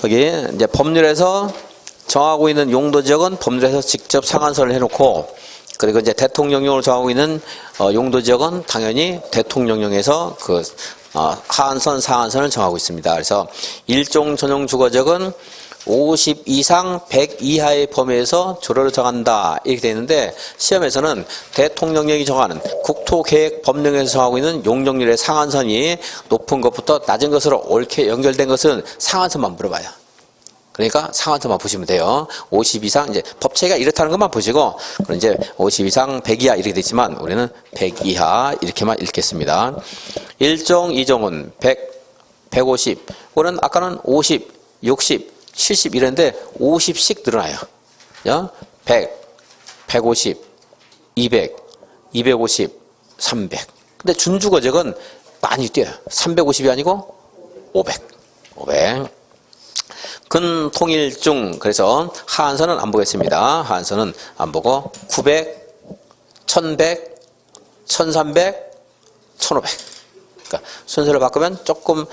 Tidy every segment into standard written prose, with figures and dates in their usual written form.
여기 이제 법률에서 정하고 있는 용도 지역은 법률에서 직접 상한선을 해놓고, 그리고 이제 대통령령으로 정하고 있는 용도 지역은 당연히 대통령령에서 그 하한선, 상한선을 정하고 있습니다. 그래서 일종 전용 주거지역은 50 이상 100 이하의 범위에서 조례를 정한다 이렇게 되어 있는데, 시험에서는 대통령령이 정하는 국토계획법령에서 정하고 있는 용적률의 상한선이 높은 것부터 낮은 것으로 옳게 연결된 것은 상한선만 물어봐요. 그러니까 상한선만 보시면 돼요. 50 이상, 이제 법체가 이렇다는 것만 보시고, 그럼 이제 50 이상 100 이하 이렇게 되지만 우리는 100 이하 이렇게만 읽겠습니다. 1종, 2종은 100, 150, 그거는 아까는 50, 60, 70 이랬는데 50씩 늘어나요. 100, 150, 200, 250, 300. 근데 준주거적은 많이 뛰어요. 350이 아니고 500. 근통일중, 그래서 하한선은 안 보겠습니다. 하한선은 안 보고 900, 1100, 1300, 1500. 그러니까 순서를 바꾸면 조금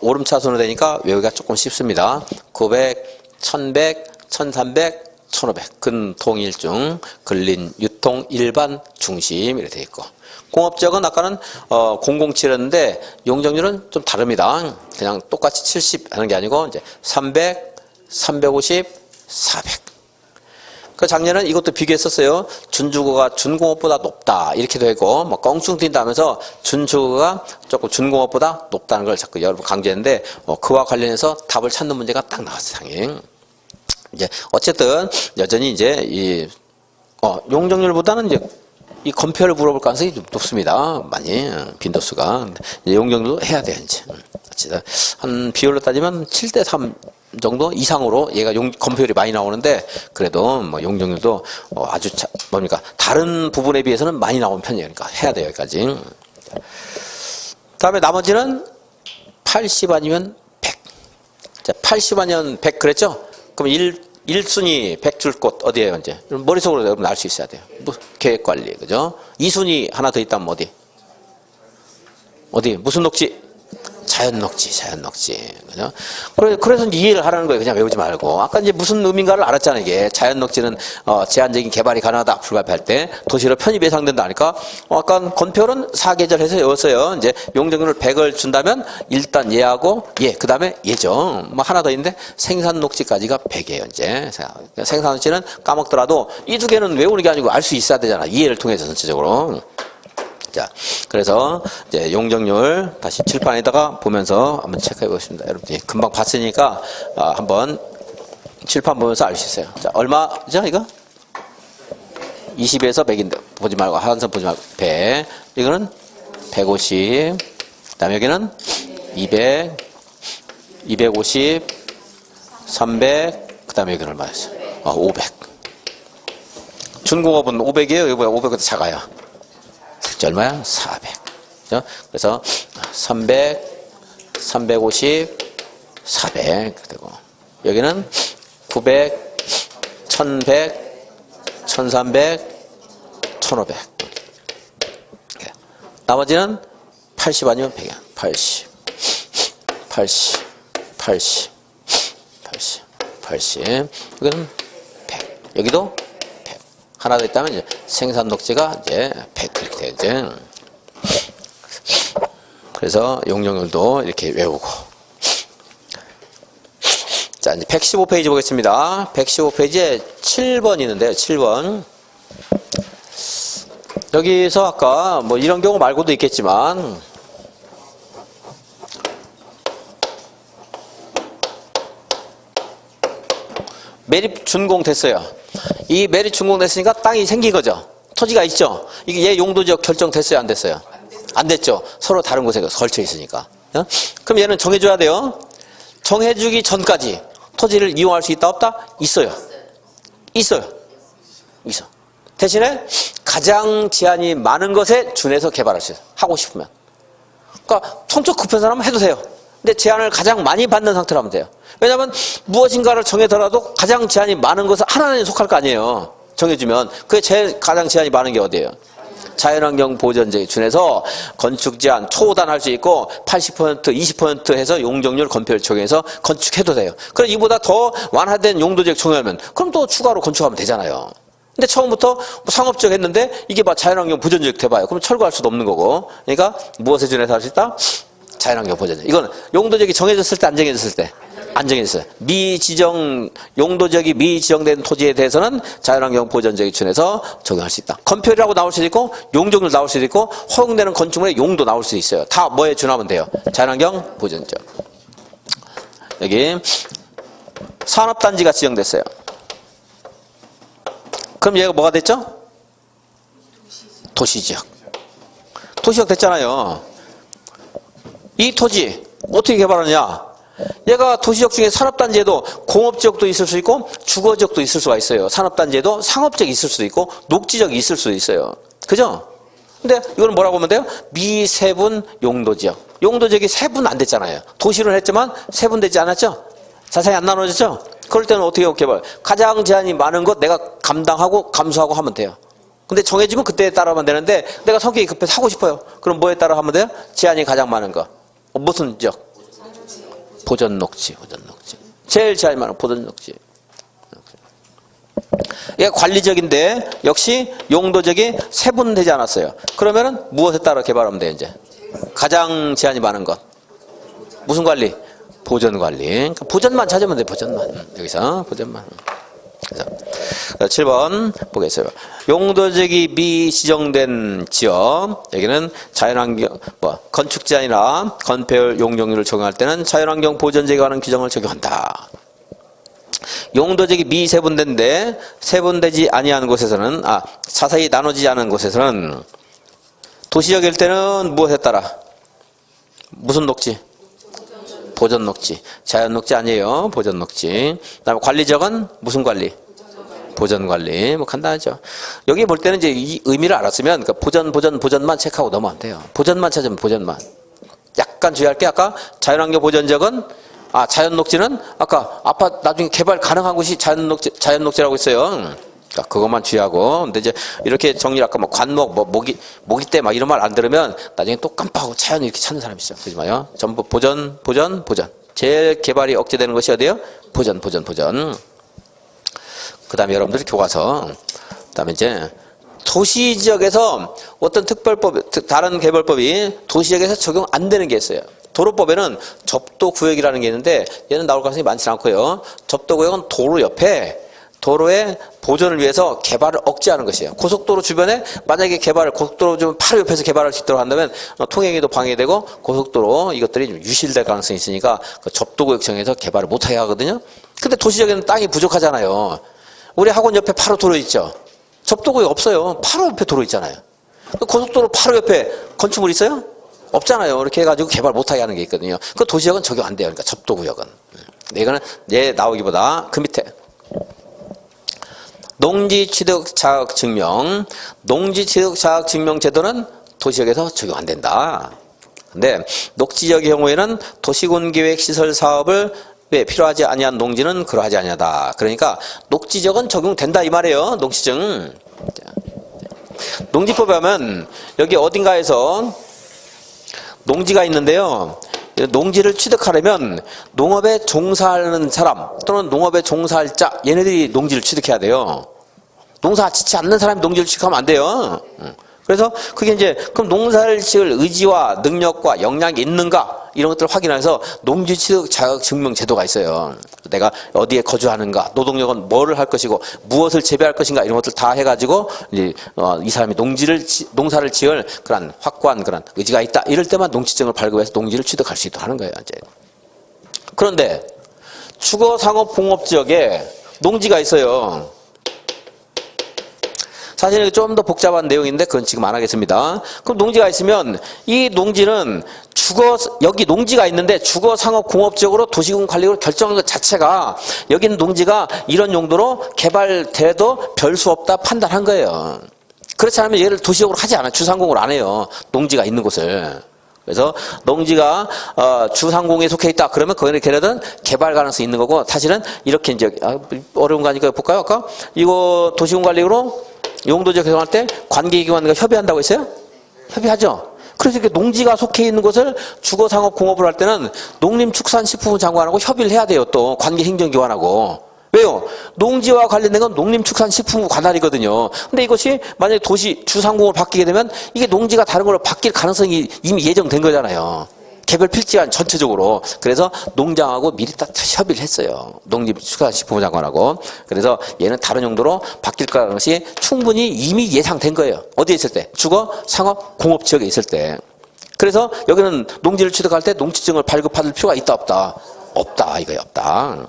오름차순으로 되니까 외우기가 조금 쉽습니다. 900, 1100, 1300, 1500. 근통일중, 근린, 유통, 일반, 중심 이렇게 되어 있고, 공업지역은 아까는 007였는데 용적률은 좀 다릅니다. 그냥 똑같이 70 하는 게 아니고 이제 300, 350, 400. 그 작년에는 이것도 비교했었어요. 준주거가 준공업보다 높다 이렇게 되고, 뭐 껑충 뛴다 하면서 준주거가 조금 준공업보다 높다는 걸 자꾸 여러분 강조했는데, 그와 관련해서 답을 찾는 문제가 딱 나왔어요. 상이. 이제 어쨌든 여전히 이제 이 용적률보다는 이제 이 건표를 물어볼 가능성이 좀 높습니다. 많이 빈도수가. 용적률도 해야 돼요. 이제 한 비율로 따지면 7대3 정도 이상으로 얘가 건표율이 많이 나오는데, 그래도 뭐 용적률도 아주 뭡니까 다른 부분에 비해서는 많이 나오는 편이에요. 그러니까 해야 돼요. 여기까지. 다음에 나머지는 80 아니면 100. 자, 80 아니면 100 그랬죠? 그럼 1순위 100줄 곳 어디에요? 이제 머릿속으로 여러분 알 수 있어야 돼요. 뭐, 계획관리, 그죠? 2순위 하나 더 있다면 어디 무슨 녹지? 자연녹지, 그죠? 그래서 이해를 하라는 거예요. 그냥 외우지 말고. 아까 이제 무슨 의미인가를 알았잖아요. 이게 자연녹지는 제한적인 개발이 가능하다 불가피할 때 도시로 편입 예상된다 하니까, 아까 건표는 사계절해서 외웠어요. 이제 용적률을 100을 준다면 일단 얘하고 그 다음에 얘죠. 뭐 하나 더 있는데 생산녹지까지가 100이에요. 이제 생산녹지는 까먹더라도 이 두 개는 외우는 게 아니고 알 수 있어야 되잖아. 이해를 통해서 전체적으로. 자, 그래서 이제 용적률 다시 칠판에다가 보면서 한번 체크해 보겠습니다. 여러분들이 금방 봤으니까 한번 칠판 보면서 알 수 있어요. 자, 얼마죠 이거? 20에서 100인데 보지 말고 하한선 보지 말고 100. 이거는 150. 그다음에 여기는 200, 250, 300. 그다음에 여기는 얼마였어요? 500. 준공업은 500이에요. 여기보다 500보다 작아요. 얼마야? 400. 그죠? 그래서 300, 350, 400 되고, 여기는 900, 1100, 1300, 1500. 나머지는 80 아니면 100이야. 80, 80, 80, 80, 80. 여기는 100. 여기도 100. 하나 더 있다면 이제 생산 녹지가 이제 100 이렇게 되죠. 그래서 용적률도 이렇게 외우고. 자, 이제 115페이지 보겠습니다. 115페이지에 7번 있는데요. 7번. 여기서 아까 뭐 이런 경우 말고도 있겠지만, 매립 준공됐어요. 이 매립 준공됐으니까 땅이 생긴 거죠. 토지가 있죠. 이게 얘 용도지역 결정됐어요, 안 됐어요? 안 됐죠. 서로 다른 곳에 걸쳐 있으니까. 그럼 얘는 정해줘야 돼요. 정해주기 전까지 토지를 이용할 수 있다 없다? 있어요. 있어. 대신에 가장 제한이 많은 것에 준해서 개발할 수 있어요. 하고 싶으면. 그러니까 성격 급한 사람은 해도 돼요. 근데 제한을 가장 많이 받는 상태로 하면 돼요. 왜냐하면 무엇인가를 정해더라도 가장 제한이 많은 것은 하나는 속할 거 아니에요. 정해주면. 그게 제일 가장 제한이 많은 게 어디예요? 자연환경 보전제에 준해서 건축 제한 초단할 수 있고 80% 20% 해서 용적률 건폐율 적용해서 건축해도 돼요. 그럼 이보다 더 완화된 용도적 적용하면 그럼 또 추가로 건축하면 되잖아요. 근데 처음부터 상업적 했는데 이게 막 자연환경 보전적 돼봐요. 그럼 철거할 수도 없는 거고. 그러니까 무엇에 준해서 할 수 있다? 자연환경 보전적. 이건 용도적이 정해졌을 때 안 정해졌을 때 안 정해졌어요. 용도적이 미지정된 토지에 대해서는 자연환경 보전적에 준해서 적용할 수 있다. 건폐율이라고 나올 수도 있고 용적률 나올 수도 있고 허용되는 건축물의 용도 나올 수도 있어요. 다 뭐에 준하면 돼요? 자연환경 보전적. 여기 산업단지가 지정됐어요. 그럼 얘가 뭐가 됐죠? 도시지역. 도시지역 됐잖아요. 이 토지 어떻게 개발하느냐? 얘가 도시지역 중에 산업단지에도 공업지역도 있을 수 있고 주거지역도 있을 수가 있어요. 산업단지에도 상업지역이 있을 수도 있고 녹지역이 있을 수도 있어요. 그죠? 근데 이거는 뭐라고 보면 돼요? 미세분 용도지역. 용도지역이 세분 안 됐잖아요. 도시를 했지만 세분 되지 않았죠? 자세히 안 나눠졌죠? 그럴 때는 어떻게 개발? 가장 제한이 많은 것 내가 감당하고 감수하고 하면 돼요. 근데 정해지면 그때에 따라하면 되는데 내가 성격이 급해서 하고 싶어요. 그럼 뭐에 따라 하면 돼요? 제한이 가장 많은 거. 무슨 지역? 보전녹지. 제일 제일 많은 보전녹지. 이게 관리적인데 역시 용도적이 세분되지 않았어요. 그러면은 무엇에 따라 개발하면 돼요, 이제? 가장 제한이 많은 것. 무슨 관리? 보전 관리. 그러니까 보전만 찾으면 돼, 보전만. 여기서 보전만. 그래서 7번 보겠어요. 용도적이 미지정된 지역. 여기는 자연환경, 건축 제한이나 건폐율 용적률을 적용할 때는 자연환경 보전제에 관한 규정을 적용한다. 용도적이 미세분된데 세분되지 아니한 곳에서는 자세히 나눠지지 않은 곳에서는 도시적일 때는 무엇에 따라? 무슨 녹지? 보전 녹지. 자연 녹지 아니에요. 보전 녹지. 그다음에 관리적은 무슨 관리? 보전 관리. 뭐 간단하죠. 여기 볼 때는 이제 이 의미를 알았으면 그러니까 보전만 체크하고 넘어가면 돼요. 보전만 찾으면 보전만. 약간 주의할 게 아까 자연환경 보전적은 자연 녹지는 아까 아파트 나중에 개발 가능한 곳이 자연 녹지라고 했어요. 그러니까 그것만 주의하고. 근데 이제 이렇게 정리 아까 관목 모기떼 막 이런 말 안 들으면 나중에 또 깜빡하고 자연 이렇게 찾는 사람이 있어요. 그러지 마요. 전부 보전. 제일 개발이 억제되는 것이 어디예요? 보전. 그다음에 여러분들이 교과서. 그다음에 이제 도시지역에서 어떤 다른 개발법이 도시지역에서 적용 안 되는 게 있어요. 도로법에는 접도구역이라는 게 있는데 얘는 나올 가능성이 많지 않고요. 접도구역은 도로 옆에 도로의 보전을 위해서 개발을 억제하는 것이에요. 고속도로 주변에 만약에 고속도로 좀 바로 옆에서 개발할 수 있도록 한다면 통행에도 방해되고 고속도로 이것들이 좀 유실될 가능성이 있으니까 그 접도구역 정해서 개발을 못하게 하거든요. 근데 도시적에는 땅이 부족하잖아요. 우리 학원 옆에 바로 도로 있죠. 접도구역 없어요. 바로 옆에 도로 있잖아요. 고속도로 바로 옆에 건축물 있어요? 없잖아요. 이렇게 해가지고 개발 못하게 하는 게 있거든요. 그 도시역은 적용 안 돼요. 그러니까 접도구역은. 이거는 얘 나오기보다 그 밑에. 농지취득 자격 증명. 농지취득 자격 증명 제도는 도시역에서 적용 안 된다. 근데 녹지역의 경우에는 도시군계획 시설 사업을 왜 필요하지 아니한 농지는 그러하지 아니하다. 그러니까 녹지역은 적용된다 이 말이에요. 녹지증. 농지법에 하면 여기 어딘가에서 농지가 있는데요. 농지를 취득하려면 농업에 종사하는 사람 또는 농업에 종사할 자 얘네들이 농지를 취득해야 돼요. 농사 짓지 않는 사람이 농지를 취득하면 안 돼요. 그래서 그게 이제 그럼 농사를 지을 의지와 능력과 역량이 있는가 이런 것들을 확인해서 농지 취득 자격 증명 제도가 있어요. 내가 어디에 거주하는가, 노동력은 뭐를 할 것이고 무엇을 재배할 것인가 이런 것들 다 해가지고 이제 이 사람이 농사를 지을 그런 확고한 그런 의지가 있다. 이럴 때만 농지증을 발급해서 농지를 취득할 수 있도록 하는 거예요. 이제. 그런데 주거 상업 공업 지역에 농지가 있어요. 사실 좀 더 복잡한 내용인데 그건 지금 안 하겠습니다. 그럼 농지가 있으면 이 농지는 여기 농지가 있는데 주거 상업 공업 지역으로 도시군 관리로 결정한 것 자체가 여기는 농지가 이런 용도로 개발돼도 별 수 없다 판단한 거예요. 그렇지 않으면 얘를 도시적으로 하지 않아요. 주상공으로 안 해요. 농지가 있는 곳을. 그래서 농지가 주상공에 속해 있다. 그러면 걔네들은 개발 가능성이 있는 거고 사실은 이렇게 이제 어려운 거 아니까 볼까요? 아까 이거 도시군 관리로 용도지역 개성할 때 관계기관과 협의한다고 했어요? 협의하죠. 그래서 이렇게 농지가 속해 있는 곳을 주거상업공업을 할 때는 농림축산식품부 장관하고 협의를 해야 돼요. 또 관계행정기관하고. 왜요? 농지와 관련된 건 농림축산식품부 관할이거든요. 근데 이것이 만약에 도시 주상공업을 바뀌게 되면 이게 농지가 다른 걸로 바뀔 가능성이 이미 예정된 거잖아요. 개별 필지안 전체적으로. 그래서 농장하고 미리 딱 협의를 했어요. 농림축산식품부 장관하고. 그래서 얘는 다른 용도로 바뀔 것이 충분히 이미 예상된 거예요. 어디에 있을 때? 주거, 상업, 공업 지역에 있을 때. 그래서 여기는 농지를 취득할 때 농지증을 발급받을 필요가 있다 없다? 없다. 이거야 없다.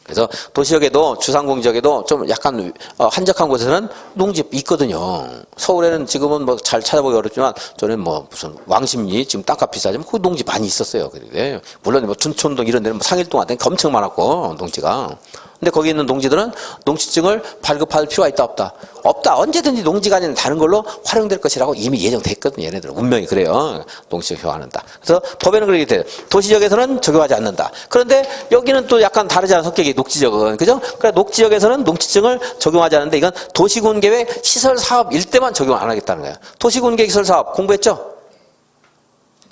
그래서 도시역에도 주상공지역에도 좀 약간 한적한 곳에서는 농지 있거든요. 서울에는 지금은 뭐 잘 찾아보기 어렵지만 저는 뭐 무슨 왕십리 지금 땅값 비싸지만 거기 농지 많이 있었어요. 그런데 물론 뭐 둔촌동 이런 데는 뭐 상일동 같은 데 엄청 많았고 농지가. 근데 거기 있는 농지들은 농지증을 발급할 필요가 있다 없다? 없다. 언제든지 농지가 아닌 다른 걸로 활용될 것이라고 이미 예정됐거든요. 얘네들은 운명이 그래요. 농지적 효과한다. 그래서 법에는 그렇게 돼요. 도시지역에서는 적용하지 않는다. 그런데 여기는 또 약간 다르잖아요. 성격이 녹지역은. 그죠? 그러니까 녹지역에서는 농지증을 적용하지 않는데 이건 도시군계획 시설사업일 때만 적용 안 하겠다는 거예요. 도시군계획 시설사업 공부했죠?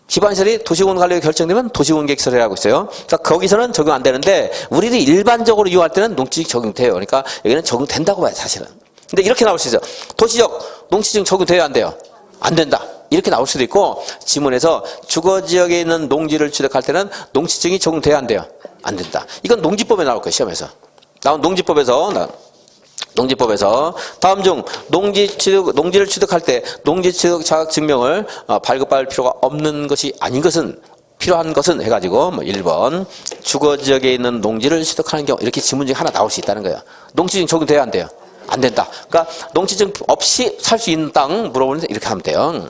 기반시설이 도시군 관리가 결정되면 도시군계획시설이라고 하고 있어요. 그러니까 거기서는 적용 안 되는데 우리들이 일반적으로 이용할 때는 농지증 적용돼요. 그러니까 여기는 적용된다고 봐요, 사실은. 근데 이렇게 나올 수 있어요. 도시적 농지증 적용돼요, 안 돼요? 안 된다. 이렇게 나올 수도 있고 지문에서 주거지역에 있는 농지를 취득할 때는 농지증이 적용돼야 안 돼요? 안 된다. 이건 농지법에 나올 거예요, 시험에서. 나온 농지법에서 다음 중 농지를 취득할 때 농지 취득 자격 증명을 발급받을 필요가 없는 것이 아닌 것은 필요한 것은 해가지고 뭐 1번 주거지역에 있는 농지를 취득하는 경우 이렇게 지문 중에 하나 나올 수 있다는 거예요. 농지증 적용돼야 안 돼요? 안 된다. 그러니까 농지증 없이 살 수 있는 땅 물어보는데 이렇게 하면 돼요.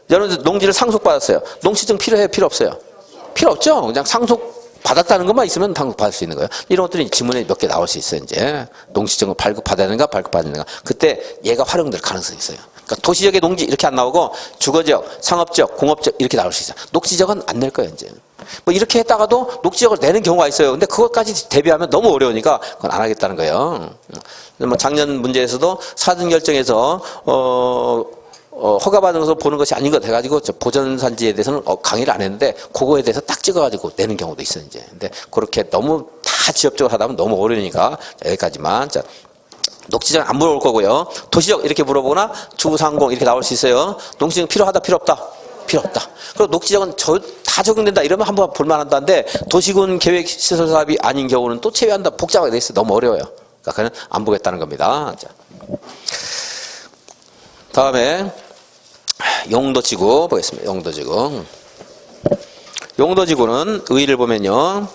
여러분들 농지를 상속받았어요. 농지증 필요해요? 필요 없어요? 필요 없죠. 그냥 상속 받았다는 것만 있으면 당국받을 수 있는 거예요. 이런 것들이 지문에 몇 개 나올 수 있어요. 이제 농지증을 발급받아야 되는가 발급받아야 되는가. 그때 얘가 활용될 가능성이 있어요. 그러니까 도시지역의 농지 이렇게 안 나오고 주거지역, 상업지역, 공업지역 이렇게 나올 수 있어요. 녹지지역은 안 낼 거예요. 이제 뭐 이렇게 했다가도 녹지지역을 내는 경우가 있어요. 근데 그것까지 대비하면 너무 어려우니까 그건 안 하겠다는 거예요. 뭐 작년 문제에서도 사전결정에서 허가받은 것을 보는 것이 아닌 것 해가지고 보전산지에 대해서는 강의를 안 했는데 그거에 대해서 딱 찍어가지고 내는 경우도 있어요. 이제. 근데 그렇게 너무 다 지역적으로 하다 보면 너무 어려우니까 여기까지만. 자, 녹지증 안 물어볼 거고요. 도시적 이렇게 물어보거나 주상공 이렇게 나올 수 있어요. 농지증 필요하다 필요 없다? 필요 없다. 그리고 녹지적은 다 적용된다 이러면 한번 볼만한다는데 도시군 계획 시설 사업이 아닌 경우는 또 제외한다. 복잡하게 돼 있어요. 너무 어려워요. 그러니까 그는 안 보겠다는 겁니다. 자. 다음에 용도지구 보겠습니다. 용도지구는 의의를 보면요.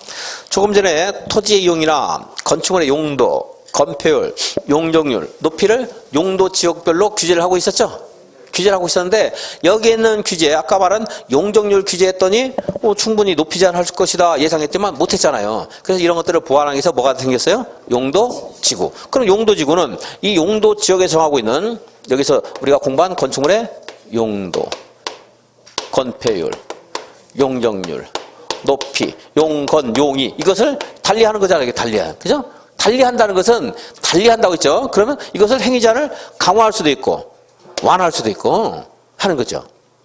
조금 전에 토지의 이용이나 건축물의 용도, 건폐율, 용적률, 높이를 용도지역별로 규제를 하고 있었죠. 규제를 하고 있었는데 여기에 있는 규제, 아까 말한 용적률 규제했더니 충분히 높이 제한할 것이다 예상했지만 못했잖아요. 그래서 이런 것들을 보완하기 위해서 뭐가 생겼어요? 용도지구. 그럼 용도지구는 이 용도지역에 정하고 있는 여기서 우리가 공부한 건축물의 용도, 건폐율, 용적률, 높이, 용건, 용이 이것을 달리하는 거잖아요. 달리하는. 그죠? 달리한다는 것은 달리한다고 했죠. 그러면 이것을 행위제한을 강화할 수도 있고 완화할 수도 있고 하는 거죠.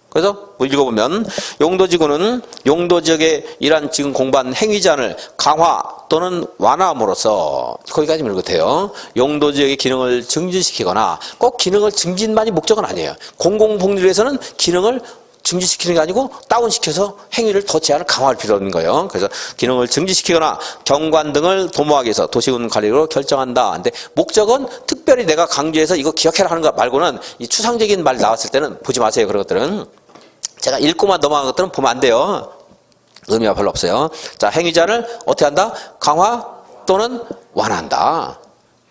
그래서 뭐 읽어보면 용도지구는 용도지역의 이러한 지금 공부한 행위제한을 강화 또는 완화함으로써 거기까지 읽어도 돼요. 용도지역의 기능을 증진시키거나 꼭 기능을 증진만이 목적은 아니에요. 공공복리를 위해서는 기능을 증진시키는 게 아니고 다운시켜서 행위를 더 제한을 강화할 필요가 있는 거예요. 그래서 기능을 증진시키거나 경관 등을 도모하기 위해서 도시군 관리로 결정한다. 근데 목적은 특별히 내가 강조해서 이거 기억해라 하는 것 말고는 이 추상적인 말 나왔을 때는 보지 마세요. 그런 것들은. 제가 읽고만 넘어간 것들은 보면 안 돼요. 의미가 별로 없어요. 자, 행위제한을 어떻게 한다? 강화 또는 완화한다.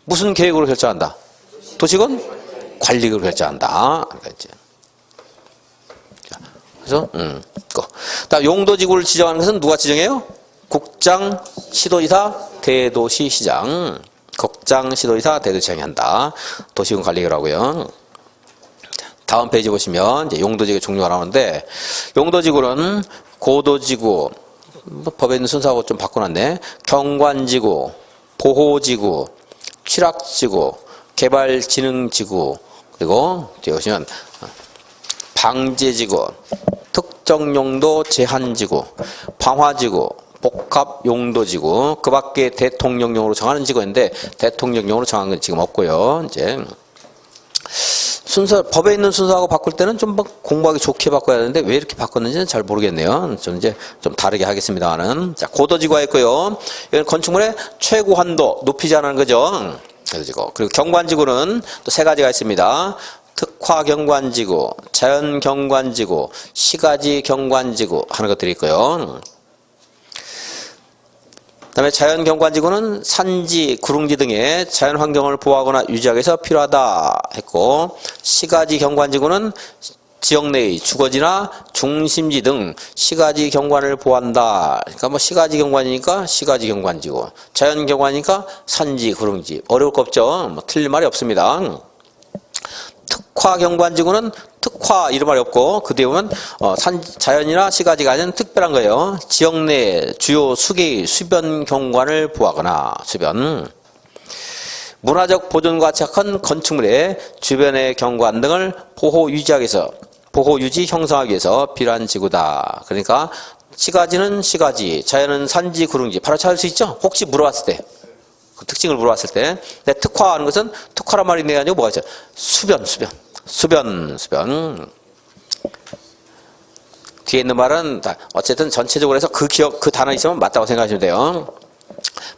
무슨 계획으로 결정한다? 도시군 관리로 결정한다. 그러니까 이제. 그래서 다음 용도지구를 지정하는 것은 누가 지정해요? 국장, 시도지사, 대도시시장. 국장, 시도지사, 대도시장이 한다. 도시군 관리라고요. 다음 페이지 보시면 이제 용도지구 종류가 나오는데 용도지구는 고도지구, 법에 있는 순서하고 좀 바꿔놨네. 경관지구, 보호지구, 취락지구, 개발진흥지구, 그리고 뒤에 보시면 방제지구, 특정용도 제한지구, 방화지구, 복합용도지구, 그 밖에 대통령령으로 정하는 지구인데 대통령령으로 정한 건 지금 없고요. 이제 순서, 법에 있는 순서하고 바꿀 때는 좀 공부하기 좋게 바꿔야 되는데 왜 이렇게 바꿨는지는 잘 모르겠네요. 저는 이제 좀 다르게 하겠습니다만은. 자, 고도지구가 있고요. 이건 건축물의 최고 한도, 높이지 않는 거죠. 고도지구. 그리고 경관지구는 또 세 가지가 있습니다. 특화경관지구, 자연경관지구, 시가지경관지구 하는 것들이 있고요. 그다음에 자연경관지구는 산지, 구릉지 등의 자연환경을 보호하거나 유지하기 위해서 필요하다 했고, 시가지경관지구는 지역 내의 주거지나 중심지 등 시가지경관을 보호한다. 그러니까 뭐 시가지경관이니까 시가지경관지구, 자연경관이니까 산지, 구릉지. 어려울 거 없죠. 뭐 틀릴 말이 없습니다. 특화경관지구는 특화 이런 말이 없고 그 뒤에 보면 자연이나 시가지가 아닌 특별한 거예요. 지역 내 주요 수개의 수변 경관을 보호하거나 수변. 문화적 보존과 착한 건축물의 주변의 경관 등을 보호 유지하기 위해서 보호 유지 형성하기 위해서 필요한 지구다. 그러니까 시가지는 시가지, 자연은 산지, 구릉지 바로 찾을 수 있죠. 혹시 물어봤을 때. 그 특징을 물어봤을 때. 근데 특화하는 것은 특화란 말이 있는 게 아니고 뭐가 있어요? 수변. 뒤에 있는 말은 어쨌든 전체적으로 해서 그 단어 있으면 맞다고 생각하시면 돼요.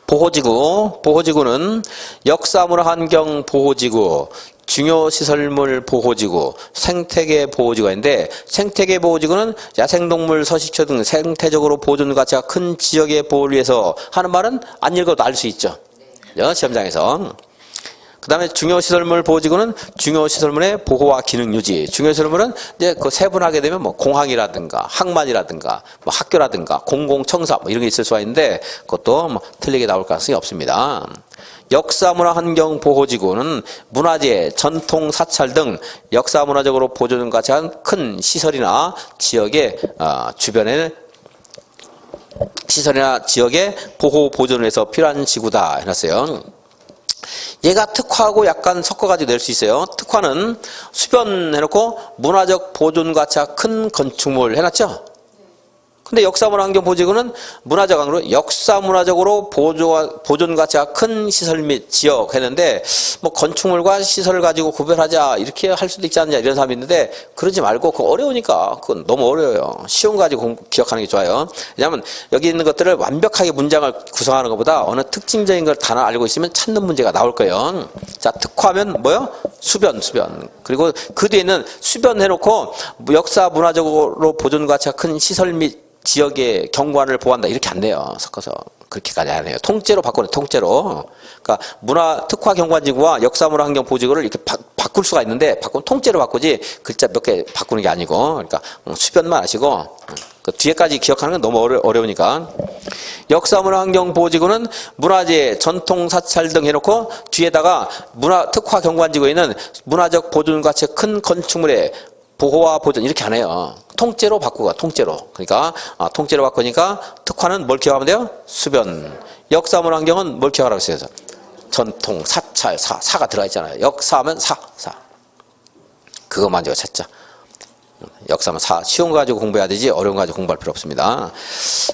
보호지구는 역사문화 환경 보호지구, 중요시설물 보호지구, 생태계 보호지구가 있는데 생태계 보호지구는 야생동물, 서식처 등 생태적으로 보존 가치가 큰 지역의 보호를 위해서 하는 말은 안 읽어도 알 수 있죠. 시험장에서. 그 다음에 중요시설물 보호지구는 중요시설물의 보호와 기능 유지. 중요시설물은 이제 그 세분하게 되면 뭐 공항이라든가 항만이라든가 뭐 학교라든가 공공청사 뭐 이런 게 있을 수가 있는데 그것도 뭐 틀리게 나올 가능성이 없습니다. 역사문화환경보호지구는 문화재, 전통, 사찰 등 역사문화적으로 보존 가치가 큰 시설이나 지역의 주변에 시설이나 지역의 보호 보존을 위해서 필요한 지구다 해놨어요. 얘가 특화하고 약간 섞어가지고 낼 수 있어요. 특화는 수변 해놓고 문화적 보존 가치가 큰 건축물 해놨죠. 근데 역사문화환경보호지구는 문화적으로 역사문화적으로 보존 가치가 큰 시설 및 지역 했는데 뭐 건축물과 시설을 가지고 구별하자 이렇게 할 수도 있지 않냐 이런 사람이 있는데 그러지 말고 그거 어려우니까 그건 너무 어려워요. 쉬운 거 가지고 기억하는 게 좋아요. 왜냐하면 여기 있는 것들을 완벽하게 문장을 구성하는 것보다 어느 특징적인 걸 단어 알고 있으면 찾는 문제가 나올 거예요. 자, 특화하면 뭐요? 수변. 그리고 그 뒤에는 수변 해놓고 역사 문화적으로 보존 가치가 큰 시설 및 지역의 경관을 보호한다 이렇게 안 돼요. 섞어서 그렇게까지 안 해요. 통째로 바꾸네. 통째로. 그러니까 문화 특화 경관지구와 역사문화 환경 보호지구를 이렇게 바꿀 수가 있는데 바꾸면 통째로 바꾸지 글자 몇 개 바꾸는 게 아니고 그러니까 수변만 아시고 그 뒤에까지 기억하는 건 너무 어려우니까. 역사문화 환경 보호지구는 문화재, 전통, 사찰 등 해놓고 뒤에다가 문화 특화 경관지구에는 문화적 보존 가치가 큰 건축물의 보호와 보존 이렇게 안 해요. 통째로 바꾸고 통째로. 그러니까 통째로 바꾸니까 특화는 뭘 기억하면 돼요? 수변. 역사문화 환경은 뭘 기억하라고 했어요? 전통, 사찰, 사가 들어가 있잖아요. 역사하면 사. 그것만 찾자. 역사하면 사. 쉬운 거 가지고 공부해야 되지 어려운 거 가지고 공부할 필요 없습니다.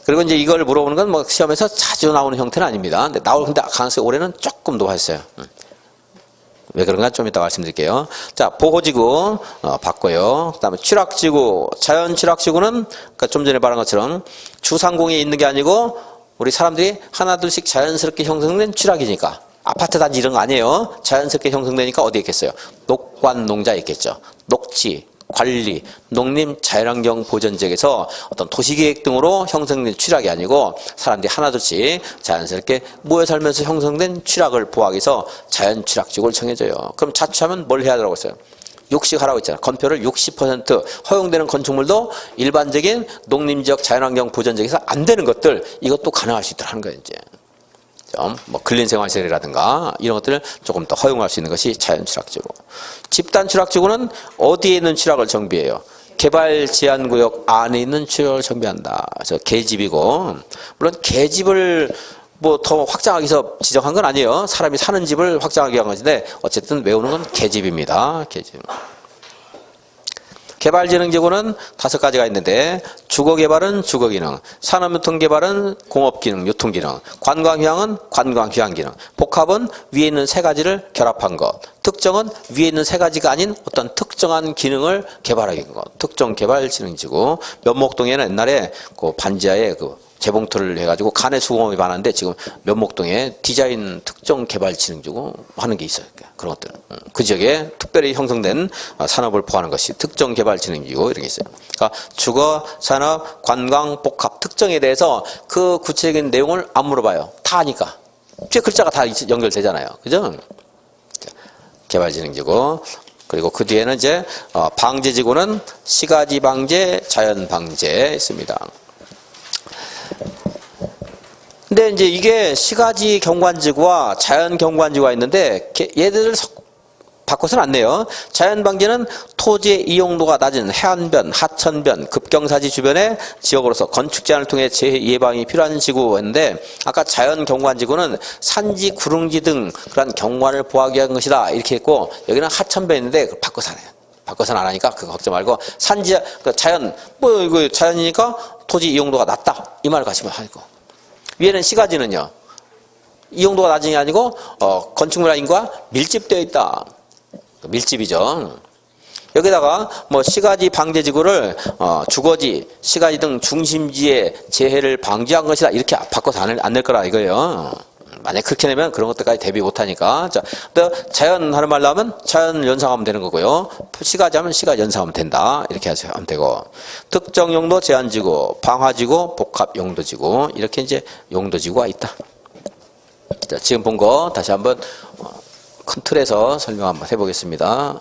그리고 이제 이걸 물어보는 건 뭐 시험에서 자주 나오는 형태는 아닙니다. 근데 근데 가능성이 올해는 조금 높아졌어요. 왜 그런가 좀 이따 말씀드릴게요. 자, 보호지구 봤고요. 그 다음에 취락지구, 자연취락지구는 그러니까 좀 전에 말한 것처럼 주상공에 있는 게 아니고 우리 사람들이 하나둘씩 자연스럽게 형성된 취락이니까 아파트 단지 이런 거 아니에요. 자연스럽게 형성되니까 어디에 있겠어요? 녹관, 농자에 있겠죠. 녹지, 관리, 농림, 자연환경 보전지역에서 어떤 도시계획 등으로 형성된 취락이 아니고 사람들이 하나둘씩 자연스럽게 모여 살면서 형성된 취락을 보호하기 위해서 자연취락지구를 정해줘요. 그럼 자취하면 뭘 해야 되라고 했어요? 60 하라고 했잖아요. 건표를 60% 허용되는 건축물도 일반적인 농림지역 자연환경 보전지역에서 안 되는 것들 이것도 가능할 수 있도록 하는 거예요. 이제 뭐 근린생활시설이라든가 이런 것들을 조금 더 허용할 수 있는 것이 자연취락지구. 집단취락지구는 어디에 있는 취락을 정비해요? 개발 제한구역 안에 있는 취락을 정비한다. 그래서 계집이고 물론 계집을 뭐 더 확장하기 위해서 지정한 건 아니에요. 사람이 사는 집을 확장하기 위한 것인데 어쨌든 외우는 건 계집입니다. 계집. 개발지능지구는 5가지가 있는데 주거개발은 주거기능, 산업유통개발은 공업기능, 유통기능, 관광휴양은 관광휴양기능, 복합은 위에 있는 3가지를 결합한 것, 특정은 위에 있는 3가지가 아닌 어떤 특정한 기능을 개발하는 것, 특정개발지능지구. 면목동에는 옛날에 그 반지하에 그 재봉틀을 해가지고 간의 수공업이 많았는데 지금 면목동에 디자인 특정 개발지능지구 하는 게 있어요. 그런 것들. 그 지역에 특별히 형성된 산업을 포함하는 것이 특정 개발지능지구 이런 게 있어요. 그러니까 주거, 산업, 관광, 복합 특정에 대해서 그 구체적인 내용을 안 물어봐요. 다 아니까. 뒤에 글자가 다 연결되잖아요. 그죠? 개발지능지구. 그리고 그 뒤에는 이제 방제지구는 시가지 방제, 자연 방제 있습니다. 근데 이제 이게 시가지 경관지구와 자연 경관지구가 있는데 얘들을 바꿔서는 안 돼요. 자연 방제는 토지의 이용도가 낮은 해안변, 하천변, 급경사지 주변의 지역으로서 건축 제한을 통해 재해 예방이 필요한 지구였는데 아까 자연 경관지구는 산지, 구릉지 등 그런 경관을 보호하기 위한 것이다 이렇게 했고 여기는 하천변인데 바꿔서 안 해요. 바꿔서는 안 하니까 그거 걱정 말고 산지, 자연, 뭐 이거 자연이니까 토지 이용도가 낮다 이 말 가시면 하고 위에는 시가지는요 이용도가 낮은 게 아니고 건축물 라인과 밀집되어 있다. 밀집이죠. 여기다가 뭐 시가지 방제지구를 주거지, 시가지 등 중심지의 재해를 방지한 것이다 이렇게 바꿔서 안 낼 거라 이거예요. 만약 그렇게 내면 그런 것들까지 대비 못하니까. 자, 자연 하는 말로 하면 자연 연상하면 되는 거고요. 시가지 하면 시가지 연상하면 된다. 이렇게 하면 되고. 특정 용도 제한지구, 방화지구, 복합 용도지구. 이렇게 이제 용도지구가 있다. 자, 지금 본 거 다시 한번 큰 틀에서 설명 한번 해보겠습니다.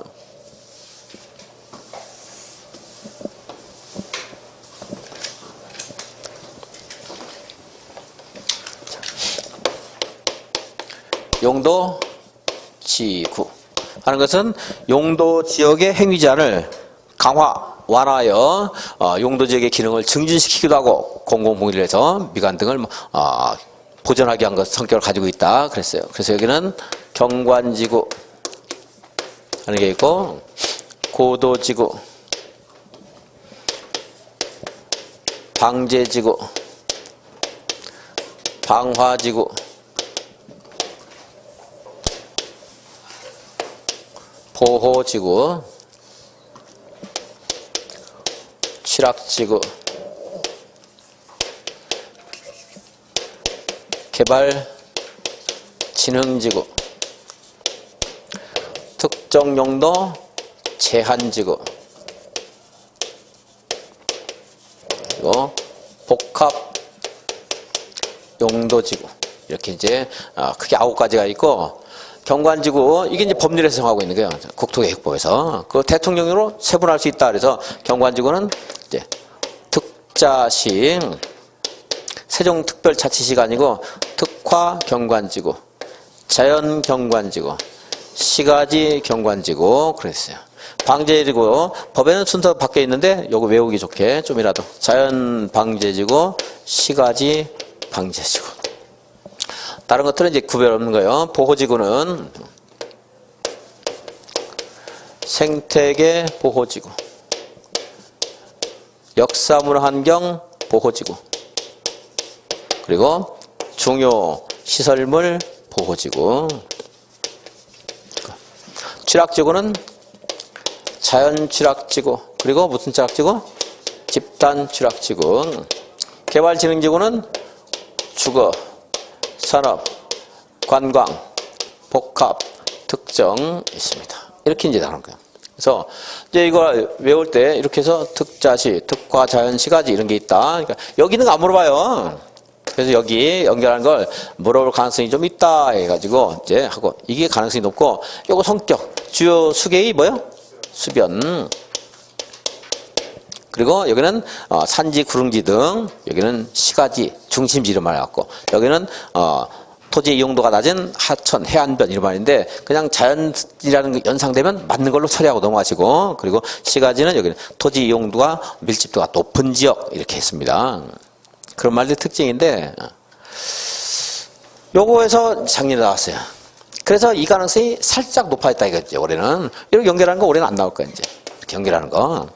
용도 지구 하는 것은 용도 지역의 행위 제한을 강화, 완화하여 용도 지역의 기능을 증진시키기도 하고 공공복리를 해서 미관 등을 보존하게 한 것 성격을 가지고 있다 그랬어요. 그래서 여기는 경관지구 하는 게 있고 고도지구, 방제지구, 방화지구, 보호지구, 취락지구, 개발진흥지구, 특정용도 제한지구, 그리고 복합용도지구 이렇게 이제 크게 9가지가 있고 경관지구 이게 이제 법률에서 정하고 있는 거예요. 국토계획법에서 그 대통령으로 세분할 수 있다. 그래서 경관지구는 이제 특자시 세종특별자치시가 아니고 특화경관지구, 자연경관지구, 시가지 경관지구 그랬어요. 방제지구 법에는 순서 바뀌어 있는데 요거 외우기 좋게 좀이라도 자연방제지구, 시가지 방제지구. 다른 것들은 이제 구별 없는 거예요. 보호지구는 생태계 보호지구, 역사문화환경 보호지구, 그리고 중요 시설물 보호지구. 취락지구는 자연취락지구, 그리고 무슨 취락지구? 집단취락지구. 개발진흥지구는 주거, 산업, 관광, 복합, 특정 있습니다. 이렇게 이제 나오는 거예요. 그래서 이제 이거 외울 때 이렇게 해서 특자시, 특화, 자연, 시가지 이런 게 있다. 그러니까 여기는 안 물어봐요. 그래서 여기 연결하는 걸 물어볼 가능성이 좀 있다 해가지고 이제 하고 이게 가능성이 높고 요거 성격, 주요 수계의 뭐요? 수변. 그리고 여기는 산지, 구릉지 등 여기는 시가지, 중심지를 말해갖고 여기는 토지 이용도가 낮은 하천, 해안변 이런 말인데 그냥 자연이라는 게 연상되면 맞는 걸로 처리하고 넘어가시고 그리고 시가지는 여기는 토지 이용도가 밀집도가 높은 지역 이렇게 했습니다. 그런 말들 특징인데 요거에서 작년에 나왔어요. 그래서 이 가능성이 살짝 높아졌다 이거죠, 올해는. 이렇게 연결하는 거 올해는 안 나올 거야, 이제. 이렇게 연결하는 거.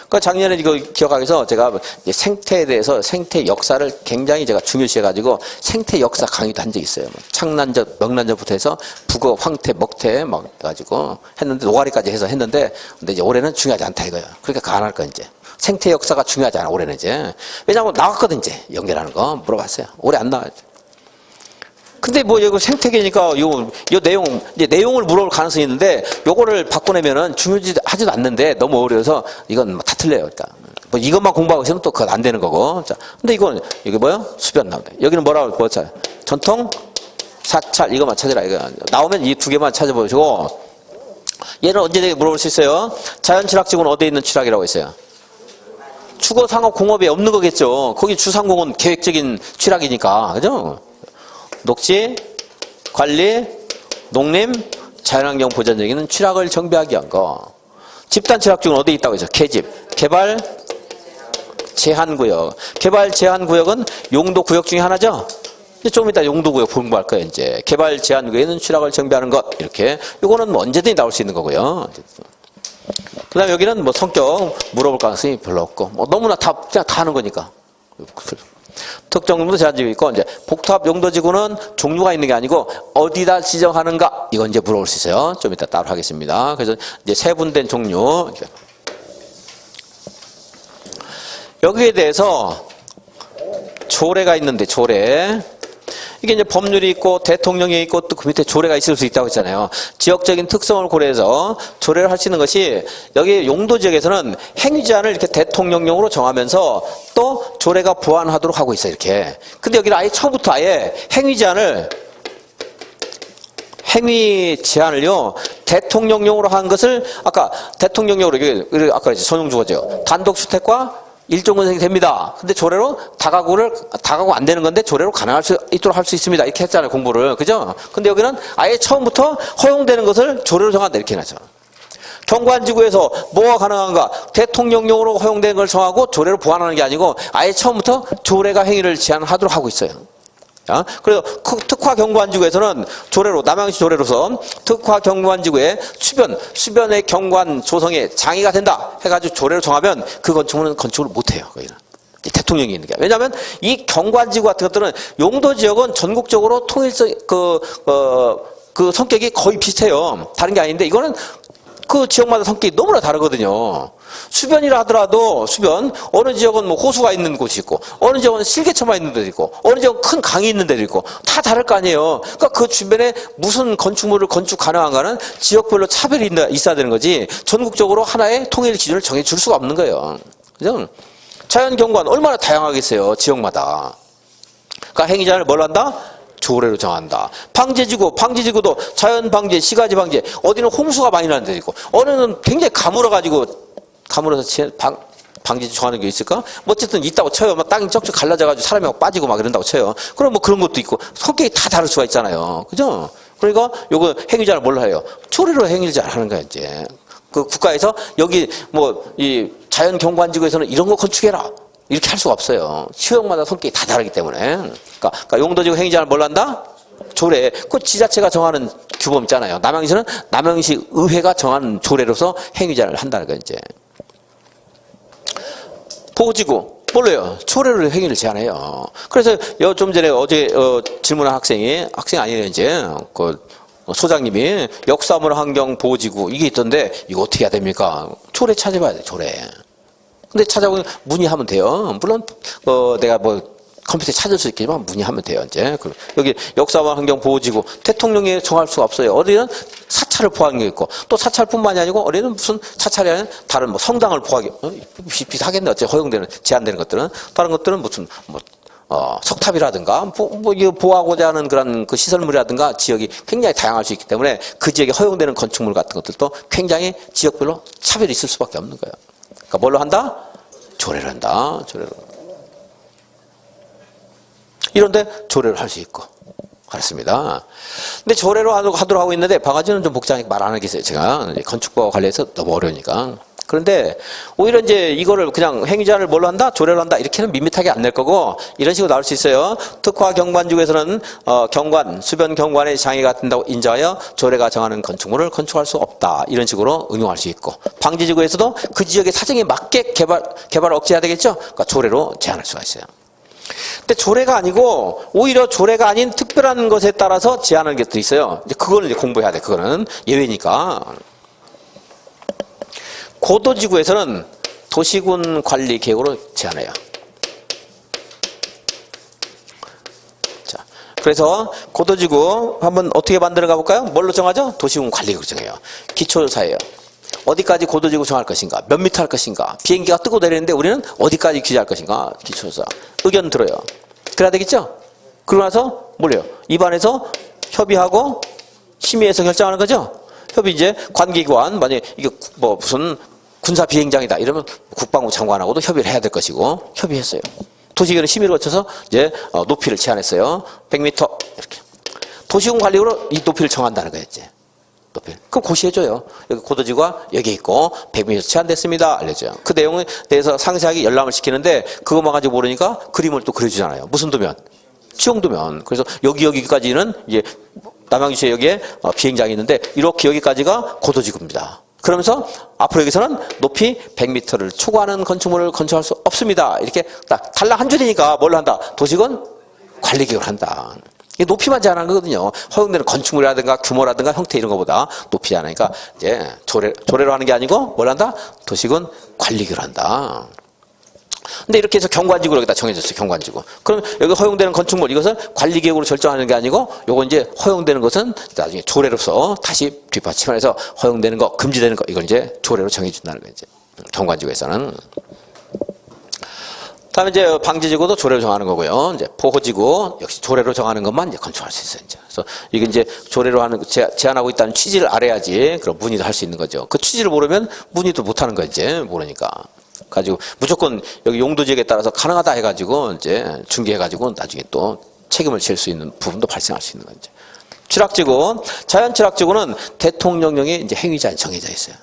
그 작년에 이거 기억하기 위해서 제가 생태에 대해서 생태 역사를 굉장히 제가 중요시해가지고 생태 역사 강의도 한 적이 있어요. 창난적, 명난적부터 해서 북어, 황태, 먹태 막 해가지고 했는데 노가리까지 해서 했는데 근데 이제 올해는 중요하지 않다 이거예요. 그러니까 안 할 거야, 이제. 생태 역사가 중요하지 않아, 올해는 이제. 왜냐하면 나왔거든, 이제. 연결하는 거. 물어봤어요. 올해 안 나와요. 근데 뭐 이거 생태계니까 요 내용, 이제 내용을 물어볼 가능성이 있는데 요거를 바꿔내면은 중요하지도 않는데 너무 어려워서 이건 다 틀려요. 그러니까. 뭐 이것만 공부하고 있으면 또 그건 안 되는 거고. 자, 근데 이건, 이게 뭐요? 수변 나온다. 여기는 뭐라고, 뭐, 자, 전통, 사찰, 이것만 찾으라. 이거. 나오면 이 두 개만 찾아보시고. 얘는 언제 물어볼 수 있어요? 자연취락지구는 어디에 있는 취락이라고 했어요? 주거, 상업, 공업에 없는 거겠죠. 거기 주상공은 계획적인 취락이니까. 그죠? 녹지, 관리, 농림, 자연환경 보전적인 취락을 정비하기 위한 거. 집단 취락지구는 어디에 있다고 했죠? 개집, 개발, 제한구역. 개발 제한구역은 용도구역 중에 하나죠? 이제 조금 이따 용도구역 공부할 거예요, 이제. 개발 제한구역에는 취락을 정비하는 것. 이렇게. 이거는 뭐 언제든지 나올 수 있는 거고요. 그 다음에 여기는 뭐 성격 물어볼 가능성이 별로 없고. 뭐 너무나 그냥 다 하는 거니까. 특정 용도 제한지구 있고, 이제 복합 용도지구는 종류가 있는 게 아니고 어디다 지정하는가 이건 이제 물어볼 수 있어요. 좀 이따 따로 하겠습니다. 그래서 이제 세분된 종류 여기에 대해서 조례가 있는데 조례 이게 이제 법률이 있고 대통령이 있고 또 그 밑에 조례가 있을 수 있다고 했잖아요. 지역적인 특성을 고려해서 조례를 할 수 있는 것이 여기 용도 지역에서는 행위제한을 이렇게 대통령령으로 정하면서 또 조례가 보완하도록 하고 있어요. 이렇게. 근데 여기는 아예 처음부터 아예 행위 제한을요 대통령령으로 한 것을 아까 대통령령으로 이게 아까 선용주거죠. 단독주택과 일종 건설이 됩니다. 근데 조례로 다가구 안 되는 건데 조례로 가능할 수 있도록 할 수 있습니다. 이렇게 했잖아요, 공부를. 그죠? 근데 여기는 아예 처음부터 허용되는 것을 조례로 정한다. 이렇게 해놨죠. 경관지구에서 뭐가 가능한가? 대통령령으로 허용되는 걸 정하고 조례로 보완하는 게 아니고 아예 처음부터 조례가 행위를 제한하도록 하고 있어요. 그래서 특화 경관지구에서는 조례로 남양시 조례로서 특화 경관지구의 수변의 경관 조성에 장애가 된다 해가지고 조례로 정하면 그 건축물은 건축을 못해요. 거기는 대통령이 있는 게. 왜냐하면 이 경관지구 같은 것들은 용도지역은 전국적으로 통일성 그 성격이 거의 비슷해요. 다른 게 아닌데 이거는 그 지역마다 성격이 너무나 다르거든요. 수변이라 하더라도 수변 어느 지역은 뭐 호수가 있는 곳이 있고 어느 지역은 실개천만 있는 데도 있고 어느 지역은 큰 강이 있는 데도 있고 다 다를 거 아니에요. 그러니까 그 주변에 무슨 건축물을 건축 가능한가는 지역별로 차별이 있어야 되는 거지 전국적으로 하나의 통일 기준을 정해줄 수가 없는 거예요. 그죠? 자연경관 얼마나 다양하겠어요. 지역마다. 그러니까 행위자를 뭘 한다? 조례로 정한다. 방제지구도 자연방제, 시가지 방제. 어디는 홍수가 많이 나는 데 있고 어느는 굉장히 가물어서 방제지 정하는 게 있을까? 뭐 어쨌든 있다고 쳐요. 막 땅이 쩍쩍 갈라져가지고 사람이 막 빠지고 막 이런다고 쳐요. 그럼 뭐 그런 것도 있고 성격이 다 다를 수가 있잖아요. 그죠? 그러니까 요거 행위자를 뭘로 해요? 조례로 행위자를 하는 거야 이제. 그 국가에서 여기 뭐 이 자연경관지구에서는 이런 거 건축해라. 이렇게 할 수가 없어요. 지역마다 성격이 다 다르기 때문에. 그러니까 용도지구 행위자를 뭘 한다? 조례. 그 지자체가 정하는 규범 있잖아요. 남양시는 남양시 의회가 정하는 조례로서 행위자를 한다는 거예요, 이제. 보호지구. 뭘로요? 조례로 행위를 제한해요. 그래서 좀 전에 어제 질문한 학생이 아니에요, 이제. 그 소장님이 역사문 환경 보호지구 이게 있던데 이거 어떻게 해야 됩니까? 조례 찾아봐야 돼, 조례. 근데 찾아보면 문의하면 돼요. 물론 내가 뭐 컴퓨터에 찾을 수 있겠지만 문의하면 돼요. 이제 여기 역사와 환경보호지구 대통령이 정할 수가 없어요. 어디는 사찰을 포함한 게 있고 또 사찰뿐만이 아니고 어디는 무슨 사찰이 아닌 다른 뭐 성당을 포함하게 비슷하겠네. 어째 허용되는 제한되는 것들은 다른 것들은 무슨 석탑이라든가 이거 보호하고자 하는 그런 그 시설물이라든가 지역이 굉장히 다양할 수 있기 때문에 그 지역에 허용되는 건축물 같은 것들도 굉장히 지역별로 차별이 있을 수밖에 없는 거예요. 그러니까 뭘로 한다? 조례를 한다. 조례로. 이런데 조례를 할 수 있고. 그렇습니다. 근데 조례로 하도록 하고 있는데 바가지는 좀 복잡하게 말 안 하겠어요. 제가 건축법과 관련해서 너무 어려우니까. 그런데 오히려 이제 이거를 그냥 행위 제한을 뭘로 한다? 조례로 한다. 이렇게는 밋밋하게 안 낼 거고 이런 식으로 나올 수 있어요. 특화 경관지구에서는 경관, 수변 경관에 장애가 된다고 인정하여 조례가 정하는 건축물을 건축할 수 없다. 이런 식으로 응용할 수 있고 방지지구에서도 그 지역의 사정에 맞게 개발을 억제해야 되겠죠. 그러니까 조례로 제한할 수가 있어요. 근데 조례가 아니고 오히려 조례가 아닌 특별한 것에 따라서 제한하는 것도 있어요. 이제 그거는 이제 공부해야 돼. 그거는 예외니까. 고도지구에서는 도시군 관리 계획으로 제한해요. 자, 그래서 고도지구 한번 어떻게 만들어 가볼까요? 뭘로 정하죠? 도시군 관리 계획으로 정해요. 기초사예요. 어디까지 고도지구 정할 것인가? 몇 미터 할 것인가? 비행기가 뜨고 내리는데 우리는 어디까지 규제할 것인가? 기초사. 의견 들어요. 그래야 되겠죠? 그러고 나서 뭘요? 입안에서 협의하고 심의해서 결정하는 거죠? 협의 이제 관계기관, 만약에 이게 뭐 무슨 군사 비행장이다 이러면 국방부 장관하고도 협의를 해야 될 것이고 협의했어요. 도시계획은 심의를 거쳐서 이제 높이를 제한했어요. 100m 이렇게. 도시군 관리로 이 높이를 정한다는 거예요, 이제. 높이. 그럼 고시해줘요. 여기 고도지구가 여기 있고 100m 제한됐습니다. 알려줘요. 그 내용에 대해서 상세하게 열람을 시키는데 그것만 가지고 모르니까 그림을 또 그려주잖아요. 무슨 도면? 수용도면. 그래서 여기까지는 이제 남양주시에 여기에 비행장이 있는데 이렇게 여기까지가 고도지구입니다. 그러면서 앞으로 여기서는 높이 100m를 초과하는 건축물을 건축할 수 없습니다. 이렇게 딱 달랑 한 줄이니까 뭘 한다? 도시군 관리계획을 한다. 이게 높이만 제한하는 거거든요. 허용되는 건축물이라든가 규모라든가 형태 이런 것보다 높이 제한하니까 이제 조례로 하는 게 아니고 뭘 한다? 도시군 관리계획을 한다. 근데 이렇게 해서 경관지구로 여기다 정해졌어요. 경관지구. 그럼 여기 허용되는 건축물 이것을 관리계획으로 결정하는 게 아니고 요거 이제 허용되는 것은 나중에 조례로서 다시 뒷받침해서 허용되는 거, 금지되는 거 이걸 이제 조례로 정해준다는 거죠. 경관지구에서는. 다음에 이제 방지지구도 조례로 정하는 거고요. 이제 보호지구 역시 조례로 정하는 것만 이제 건축할 수 있어요. 이제. 그래서 이게 이제 조례로 하는 제한하고 있다는 취지를 알아야지 그럼 문의도 할 수 있는 거죠. 그 취지를 모르면 문의도 못 하는 거예요. 이제 모르니까. 가지고 무조건 여기 용도지역에 따라서 가능하다 해가지고 이제 중개해가지고 나중에 또 책임을 질 수 있는 부분도 발생할 수 있는 거죠. 취락지구, 자연취락지구는 대통령령에 이제 행위 제한이 정해져 있어요.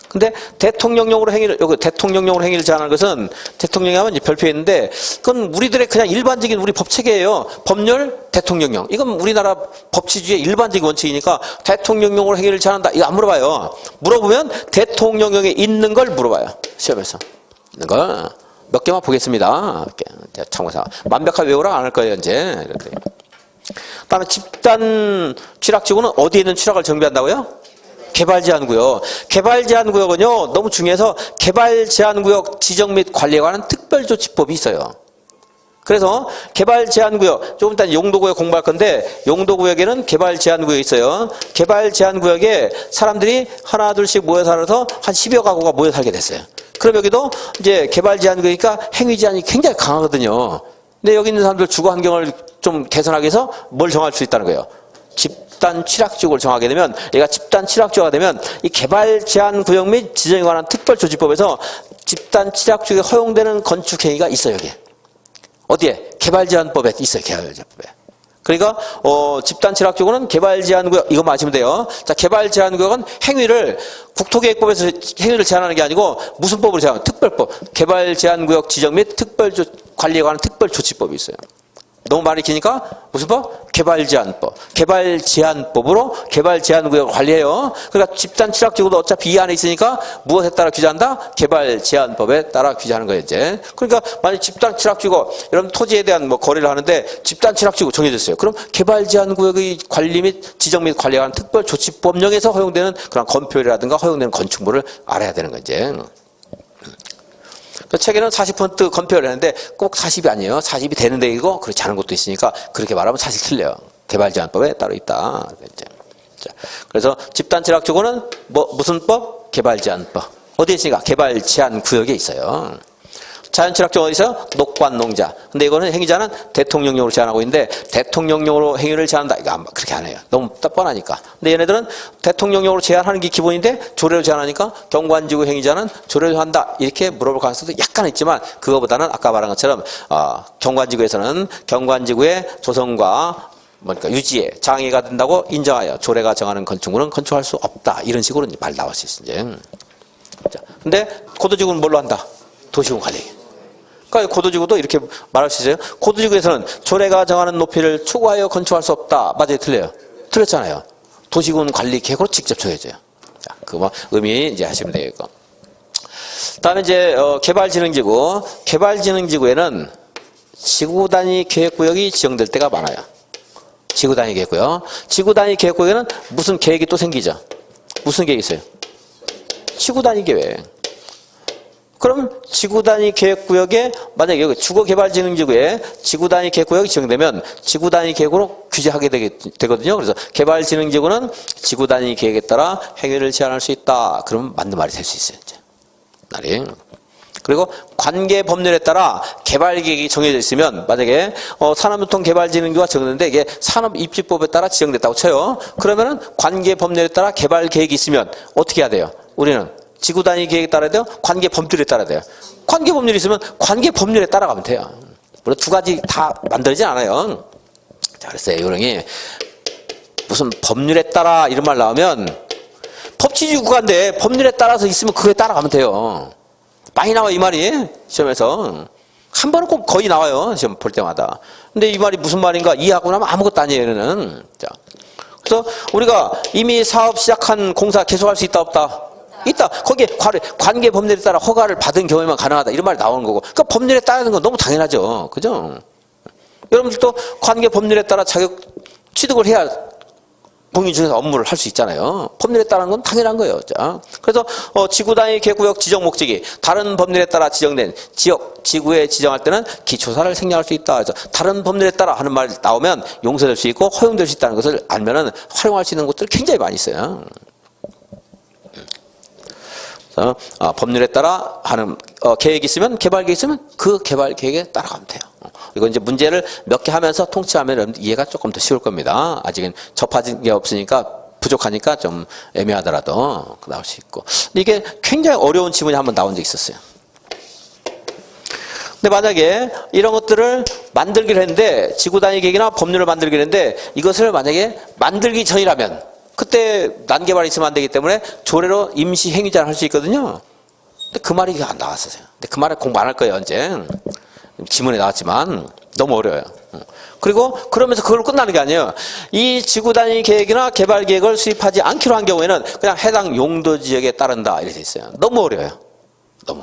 근데 대통령령으로 행위를 제한하는 것은 대통령이 하면 이제 별표에 있는데 그건 우리들의 그냥 일반적인 우리 법체계예요. 법률, 대통령령. 이건 우리나라 법치주의의 일반적인 원칙이니까 대통령령으로 행위를 제한한다. 이거 안 물어봐요. 물어보면 대통령령에 있는 걸 물어봐요. 시험에서. 있는 걸. 몇 개만 보겠습니다. 참고사. 완벽하게 외우라 안 할 거예요, 이제. 이렇게. 다음에 집단 취락지구는 어디에 있는 취락을 정비한다고요? 개발제한구역. 개발제한구역은요, 너무 중요해서 개발제한구역 지정 및 관리에 관한 특별조치법이 있어요. 그래서 개발제한구역, 조금 이따 용도구역 공부할 건데, 용도구역에는 개발제한구역이 있어요. 개발제한구역에 사람들이 하나, 둘씩 모여 살아서 한 10여 가구가 모여 살게 됐어요. 그럼 여기도 이제 개발제한구역이니까 행위제한이 굉장히 강하거든요. 근데 여기 있는 사람들 주거 환경을 좀 개선하기 위해서 뭘 정할 수 있다는 거예요. 집단 취락지구를 정하게 되면 얘가 집단 취락지구가 되면 이 개발 제한 구역 및 지정에 관한 특별조치법에서 집단 취락지구에 허용되는 건축 행위가 있어요. 여기 어디에? 개발 제한법에 있어요. 개발 제한법에. 그러니까 집단 취락지구는 개발 제한 구역 이거 마시면 돼요. 자, 개발 제한 구역은 행위를 국토계획법에서 행위를 제한하는 게 아니고 무슨 법으로 제한하는? 특별법. 개발 제한 구역 지정 및 관리에 관한 특별조치법이 있어요. 너무 말이 기니까 무슨 법? 개발제한법. 개발제한법으로 개발제한구역을 관리해요. 그러니까 집단 취락지구도 어차피 이 안에 있으니까 무엇에 따라 규제한다? 개발제한법에 따라 규제하는 거예요, 이제. 그러니까 만약 집단 취락지구, 여러분 토지에 대한 뭐 거래를 하는데 집단 취락지구 정해졌어요. 그럼 개발제한구역의 관리 및 지정 및 관리에 관한 특별조치법령에서 허용되는 그런 건폐율이라든가 허용되는 건축물을 알아야 되는 거죠, 이제. 그 책에는 40% 건폐율을 하는데 꼭 40이 아니에요. 40이 되는 데이고 그렇지 않은 것도 있으니까 그렇게 말하면 사실 틀려요. 개발제한법에 따로 있다. 자, 그래서 집단 취락지구는 무슨 법? 개발제한법. 어디에 있으니까 개발제한구역에 있어요. 자연취락지구 어디서? 녹관 농자. 근데 이거는 행위자는 대통령령으로 제한하고 있는데 대통령령으로 행위를 제한한다. 이거 그렇게 안 해요. 너무 뻔하니까. 근데 얘네들은 대통령령으로 제한하는 게 기본인데 조례로 제한하니까 경관지구 행위자는 조례로 한다. 이렇게 물어볼 가능성도 약간 있지만 그거보다는 아까 말한 것처럼 경관지구에서는 경관지구의 조성과 뭐니까 유지에 장애가 된다고 인정하여 조례가 정하는 건축물은 건축할 수 없다. 이런 식으로 말 나올 수 있어요. 자, 근데 고도지구는 뭘로 한다? 도시군 관리. 그러니까 고도지구도 이렇게 말할 수 있어요. 고도지구에서는 조례가 정하는 높이를 추구하여 건축할 수 없다. 맞아요? 틀려요? 틀렸잖아요. 도시군 관리 계획으로 직접 정해져요. 자, 그 뭐 의미 이제 하시면 되겠고. 다음에 이제 개발진흥지구. 개발진흥지구에는 지구 단위 계획구역이 지정될 때가 많아요. 지구 단위 계획구역. 지구 단위 계획구역에는 무슨 계획이 또 생기죠? 무슨 계획이 있어요? 지구 단위 계획. 그럼 지구 단위 계획구역에 만약에 여기 주거개발진흥지구에 지구 단위 계획구역이 지정되면 지구 단위 계획으로 규제하게 되거든요. 그래서 개발진흥지구는 지구 단위 계획에 따라 행위를 제한할 수 있다. 그러면 맞는 말이 될 수 있어요. 이제. 날이. 그리고 관계 법률에 따라 개발 계획이 정해져 있으면 만약에 산업교통개발진흥지구가 정했는데 이게 산업입지법에 따라 지정됐다고 쳐요. 그러면은 관계 법률에 따라 개발 계획이 있으면 어떻게 해야 돼요? 우리는 지구 단위 계획에 따라야 돼요? 관계 법률에 따라야 돼요? 관계 법률이 있으면 관계 법률에 따라가면 돼요. 물론 두 가지 다 만들지 않아요. 자, 그랬어요. 요령이 무슨 법률에 따라 이런 말 나오면 법치주의국가인데 법률에 따라서 있으면 그거에 따라가면 돼요. 많이 나와 이 말이 시험에서. 한 번은 꼭 거의 나와요. 시험 볼 때마다. 근데 이 말이 무슨 말인가 이해하고 나면 아무것도 아니에요. 얘는. 자, 그래서 우리가 이미 사업 시작한 공사 계속할 수 있다 없다? 있다. 거기에 관계 법률에 따라 허가를 받은 경우에만 가능하다. 이런 말이 나오는 거고. 그러니까 법률에 따르는 건 너무 당연하죠. 그죠? 여러분들도 관계 법률에 따라 자격 취득을 해야 공인 중에서 업무를 할 수 있잖아요. 법률에 따르는 건 당연한 거예요. 자, 그래서 지구 단위 계획구역 지정 목적이 다른 법률에 따라 지정된 지역, 지구에 지정할 때는 기초사를 생략할 수 있다. 그래서 다른 법률에 따라 하는 말 나오면 용서될 수 있고 허용될 수 있다는 것을 알면은 활용할 수 있는 것들 굉장히 많이 있어요. 그래서 법률에 따라 하는 계획이 있으면 개발 계획이 있으면 그 개발 계획에 따라가면 돼요. 이거 이제 문제를 몇 개 하면서 통치하면 이해가 조금 더 쉬울 겁니다. 아직은 접하진 게 없으니까 부족하니까 좀 애매하더라도 나올 수 있고. 근데 이게 굉장히 어려운 지문이 한번 나온 적이 있었어요. 근데 만약에 이런 것들을 만들기로 했는데 지구 단위 계획이나 법률을 만들기로 했는데 이것을 만약에 만들기 전이라면 그때 난개발이 있으면 안 되기 때문에 조례로 임시 행위자를 할 수 있거든요. 근데 그 말이 안 나왔어요. 근데 그 말을 공부 안 할 거예요, 언제. 지문에 나왔지만 너무 어려워요. 그리고 그러면서 그걸로 끝나는 게 아니에요. 이 지구 단위 계획이나 개발 계획을 수립하지 않기로 한 경우에는 그냥 해당 용도 지역에 따른다 이렇게 돼 있어요. 너무 어려워요. 너무.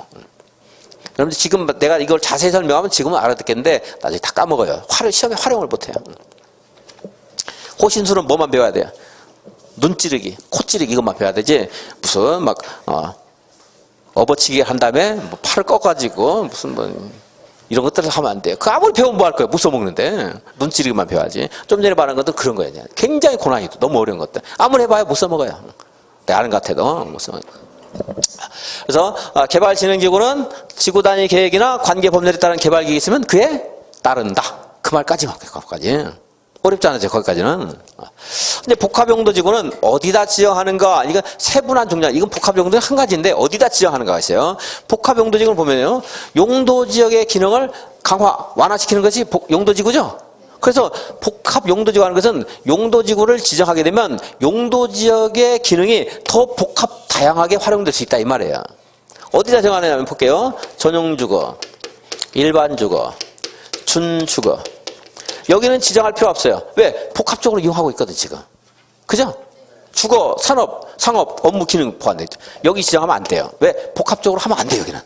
여러분들 지금 내가 이걸 자세히 설명하면 지금은 알아듣겠는데 나중에 다 까먹어요. 시험에 활용을 못해요. 호신술은 뭐만 배워야 돼요? 눈 찌르기, 코 찌르기 이것만 배워야 되지 무슨 막 업어치기 한 다음에 뭐 팔을 꺾어가지고 무슨 뭐 이런 것들을 하면 안 돼요. 그 아무리 배우면 뭐 할 거예요. 못 써먹는데 눈 찌르기만 배워야지. 좀 전에 말한 것도 그런 거예요. 굉장히 고난이도 너무 어려운 것들 아무리 해봐야 못 써먹어요. 내가 아는 것 같아도 못 써먹어요. 그래서 개발진흥지구는 지구 단위 계획이나 관계 법률에 따른 개발 계획이 있으면 그에 따른다. 그 말까지만 거기까지. 어렵지 않으죠, 거기까지는. 근데 복합용도지구는 어디다 지정하는가, 이건 세분한 종류, 이건 복합용도는 한 가지인데 어디다 지정하는가가 있어요. 복합용도지구를 보면요, 용도지역의 기능을 완화시키는 것이 용도지구죠. 그래서 복합용도지구 하는 것은 용도지구를 지정하게 되면 용도지역의 기능이 더 다양하게 활용될 수 있다 이 말이에요. 어디다 정하느냐면 볼게요. 전용주거, 일반주거, 준주거. 여기는 지정할 필요 없어요. 왜? 복합적으로 이용하고 있거든 지금. 그죠? 주거, 산업, 상업, 업무 기능 포함되어 있죠. 여기 지정하면 안 돼요. 왜? 복합적으로 하면 안 돼요 여기는.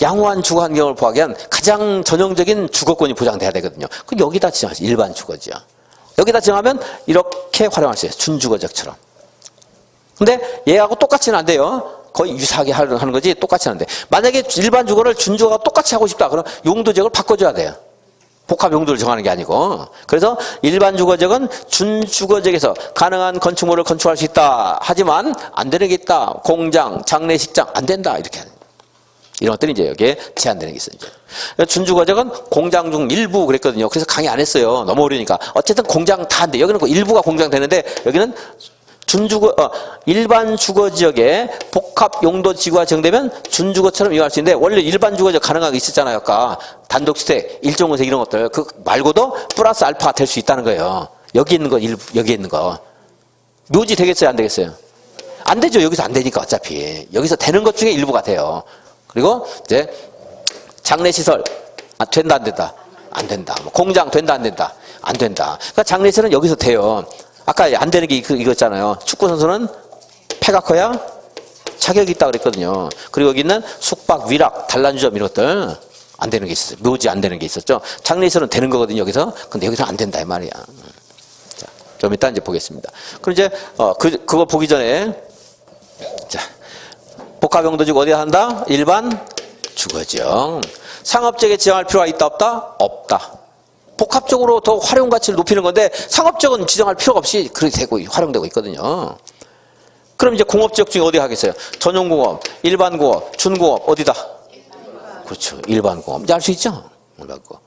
양호한 주거 환경을 보하기 위한 가장 전형적인 주거권이 보장돼야 되거든요. 그럼 여기다 지정하지. 일반 주거지요. 여기다 지정하면 이렇게 활용할 수 있어요. 준주거지역처럼. 근데 얘하고 똑같이는 안 돼요. 거의 유사하게 하는 거지 똑같이 하는데 만약에 일반 주거를 준주거가 똑같이 하고 싶다 그럼 용도지역을 바꿔줘야 돼요. 복합 용도를 정하는 게 아니고. 그래서 일반 주거지역은 준주거지역에서 가능한 건축물을 건축할 수 있다. 하지만 안 되는 게 있다. 공장, 장례식장 안 된다. 이렇게 하는. 이런 것들이 이제 여기에 제한되는 게 있어요. 이제. 준주거지역은 공장 중 일부 그랬거든요. 그래서 강의 안 했어요. 너무 어려우니까. 어쨌든 공장 다 안 돼. 여기는 일부가 공장 되는데 여기는 일반 주거지역에 복합 용도 지구가 지정되면 준주거처럼 이용할 수 있는데 원래 일반 주거지역 가능하게 있었잖아요. 아까 단독주택, 일종건설 이런 것들 그 말고도 플러스 알파 될 수 있다는 거예요. 여기 있는 거, 여기 있는 거 묘지 되겠어요? 안 되겠어요? 안 되죠. 여기서 안 되니까 어차피. 여기서 되는 것 중에 일부가 돼요. 그리고 이제 장례시설 된다 안 된다? 안 된다. 뭐 공장 된다 안 된다? 안 된다. 그러니까 장례시설은 여기서 돼요. 아까 안 되는 게 이거였잖아요. 축구 선수는 폐가 커야 자격이 있다 그랬거든요. 그리고 여기 있는 숙박, 위락, 단란주점 이런 것들 안 되는 게 있었어요. 묘지 안 되는 게 있었죠. 장례시설은 되는 거거든요. 여기서. 근데 여기서 안 된다 이 말이야. 자, 좀 이따 이제 보겠습니다. 그럼 이제 그거 보기 전에 자, 복합용도지구 어디에 한다? 일반 주거지역. 상업지역에 지정할 필요가 있다 없다? 없다. 복합적으로 더 활용 가치를 높이는 건데 상업지역은 지정할 필요가 없이 그렇게 되고 활용되고 있거든요. 그럼 이제 공업지역 중에 어디 하겠어요? 전용공업, 일반공업, 준공업 어디다? 그렇죠. 일반공업. 이제 알 수 있죠? 일반공업.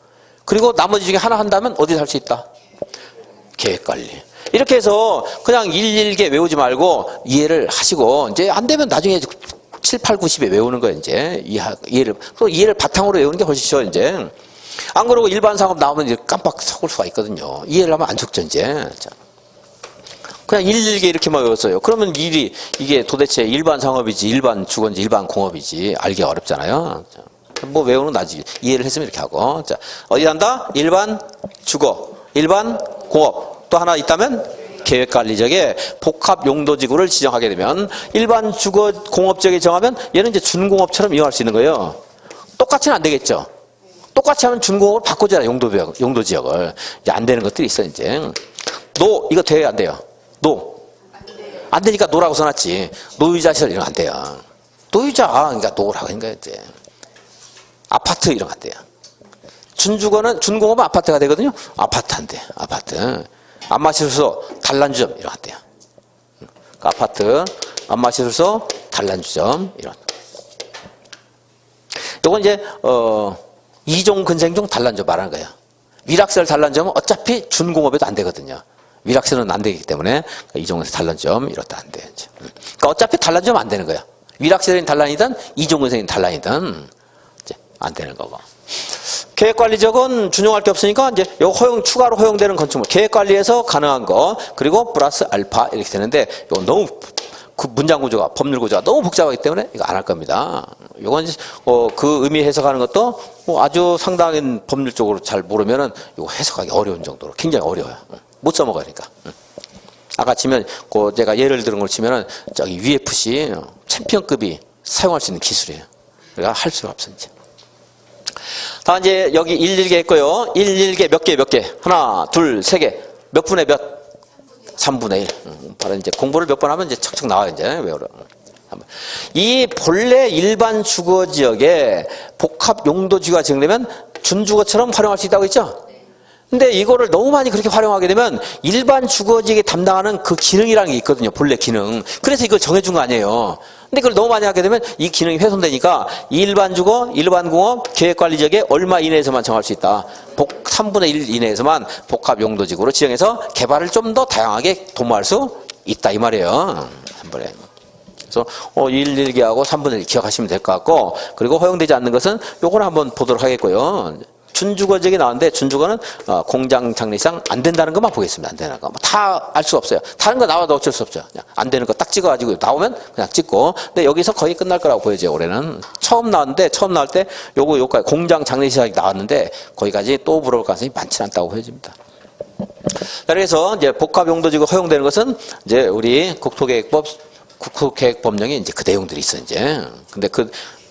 그리고 나머지 중에 하나 한다면 어디서 할 수 있다? 계획관리. 이렇게 해서 그냥 일일게 외우지 말고 이해를 하시고 이제 안 되면 나중에 7, 8, 90에 외우는 거예요. 이제 이해를 바탕으로 외우는 게 훨씬 쉬워요. 이제 안 그러고 일반 상업 나오면 이제 깜빡 속을 수가 있거든요. 이해를 하면 안 속죠. 이제 자. 그냥 일일게 이렇게만 외웠어요. 그러면 이게 도대체 일반 상업이지, 일반 주거인지, 일반 공업이지 알기가 어렵잖아요. 자, 뭐 외우는 나지. 이해를 했으면 이렇게 하고. 자, 어디 한다? 일반 주거, 일반 공업. 또 하나 있다면 계획관리지역에 복합용도지구를 지정하게 되면 일반 주거 공업지역에 정하면 얘는 이제 준공업처럼 이용할 수 있는 거예요. 똑같이는 안 되겠죠. 똑같이 하면 준공업을 바꾸잖아요. 용도지역을. 이제 안 되는 것들이 있어요. 이제 이거 돼요 안 돼요? 안 되니까 노라고 써놨지. 노유자 시설 이런 거 안 돼요. 노유자 그러니까 노라고 하니까 이제 아파트 이런 거 안 돼요. 준공업은 아파트가 되거든요. 아파트 안 돼. 아파트. 안마시설소, 단란주점 이런 거 안 돼요. 아파트, 안마시설소, 단란주점 이런. 요건 이제 이종 근생종 단란주점 말하는 거예요. 위락시설 단란주점은 어차피 준공업에도 안 되거든요. 위락시설은 안 되기 때문에 이종근생 단란주점 이렇다 안 돼. 그러니까 어차피 단란주점 안 되는 거예요. 위락시설인 단란이든 이종근생인 단란이든 이제 안 되는 거고. 계획관리지역은 준용할 게 없으니까 이제 요 추가로 허용되는 건축물 계획관리에서 가능한 거 그리고 플러스 알파 이렇게 되는데 이거 너무 그 문장 구조가 법률 구조가 너무 복잡하기 때문에 이거 안 할 겁니다. 이건 그 의미 해석하는 것도 아주 상당한 법률적으로 잘 모르면은 이거 해석하기 어려운 정도로 굉장히 어려워요. 못 써먹으니까. 아까 치면 제가 예를 들은 걸 치면은 저기 UFC 챔피언급이 사용할 수 있는 기술이에요. 그러니까 할 수가 없어 이제. 다 이제 여기 11개 했고요. 11개 몇 개? 하나, 둘, 세 개. 몇 분의 몇? 3분의 1. 바로 이제 공부를 몇 번 하면 이제 척척 나와요, 이제. 외우러. 이 본래 일반 주거지역에 복합 용도지구가 지정되면 준주거처럼 활용할 수 있다고 했죠? 근데 이거를 너무 많이 그렇게 활용하게 되면 일반 주거지역에 담당하는 그 기능이라는 게 있거든요. 본래 기능. 그래서 이걸 정해준 거 아니에요. 근데 그걸 너무 많이 하게 되면 이 기능이 훼손되니까 일반 주거, 일반 공업, 계획관리지역에 얼마 이내에서만 정할 수 있다. 3분의 1 이내에서만 복합용도지구로 지정해서 개발을 좀 더 다양하게 도모할 수 있다 이 말이에요. 한 번에. 그래서 1,1개하고 3분의 1 기억하시면 될 것 같고 그리고 허용되지 않는 것은 요걸 한번 보도록 하겠고요. 준주거지역이 나왔는데 준주거는 공장 장례상 안 된다는 것만 보겠습니다. 안 되는 거. 다 알 수 없어요. 다른 거 나와도 어쩔 수 없죠. 그냥 안 되는 거 딱 찍어가지고 나오면 그냥 찍고. 근데 여기서 거의 끝날 거라고 보여져요. 올해는. 처음 나올 때 요거까지 공장 장례시설이 나왔는데 거기까지 또 물어볼 가능성이 많지 않다고 보여집니다. 그래서 이제 복합용도지구 허용되는 것은 이제 우리 국토계획법령에 이제 그 내용들이 있어 이제. 근데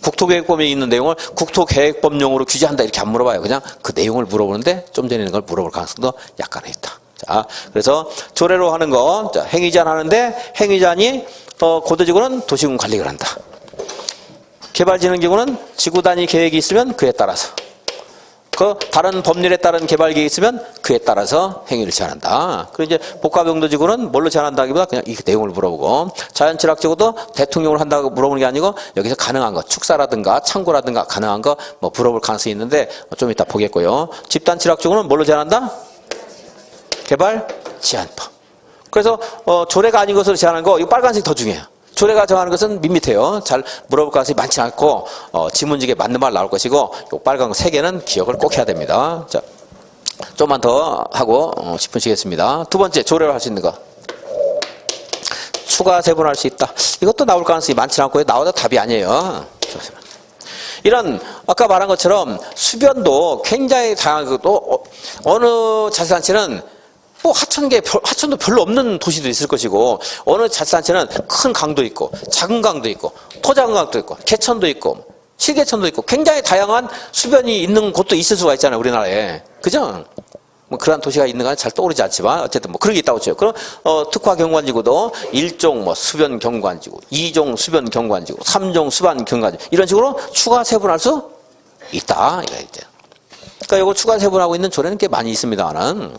국토계획법에 있는 내용을 국토계획법령으로 규제한다 이렇게 안 물어봐요. 그냥 그 내용을 물어보는데 좀 전에 있는 걸 물어볼 가능성도 약간 있다. 자, 그래서 조례로 하는 거, 자, 행위제한 하는데 행위제한이 고도지구는 도시군 관리를 한다. 개발진흥기구는 지구 단위 계획이 있으면 그에 따라서 다른 법률에 따른 개발 계획이 있으면 그에 따라서 행위를 제한한다. 그리고 이제 복합용도지구는 뭘로 제한한다기보다 그냥 이 내용을 물어보고 자연취락지구도 대통령을 한다고 물어보는 게 아니고 여기서 가능한 거 축사라든가 창고라든가 가능한 거 뭐 물어볼 가능성이 있는데 좀 이따 보겠고요. 집단취락지구는 뭘로 제한한다? 개발 제한법. 그래서 조례가 아닌 것으로 제한하는 거 이거 빨간색이 더 중요해요. 조례가 정하는 것은 밋밋해요. 잘 물어볼 가능성이 많지 않고 지문지게 맞는 말 나올 것이고 요 빨간 거 3개는 기억을 꼭 해야 됩니다. 자, 좀만 더 하고 10분 쉬겠습니다. 두 번째 조례로 할 수 있는 거. 추가 세분할 수 있다. 이것도 나올 가능성이 많지 않고요. 나와도 답이 아니에요. 이런 아까 말한 것처럼 수변도 굉장히 다양하고 또 어느 자치단체는 뭐 하천도 별로 없는 도시도 있을 것이고 어느 자치단체는 큰 강도 있고 작은 강도 있고 토작은 강도 있고 개천도 있고 실개천도 있고 굉장히 다양한 수변이 있는 곳도 있을 수가 있잖아요. 우리나라에. 그죠? 뭐 그런 도시가 있는 건 잘 떠오르지 않지만 어쨌든 뭐 그런 게 있다고 쳐요. 그럼 특화 경관지구도 1종 뭐 수변 경관지구, 2종 수변 경관지구, 3종 수반 경관지구 이런 식으로 추가 세분할 수 있다. 이거 이제. 그러니까 이거 추가 세분하고 있는 조례는 꽤 많이 있습니다만은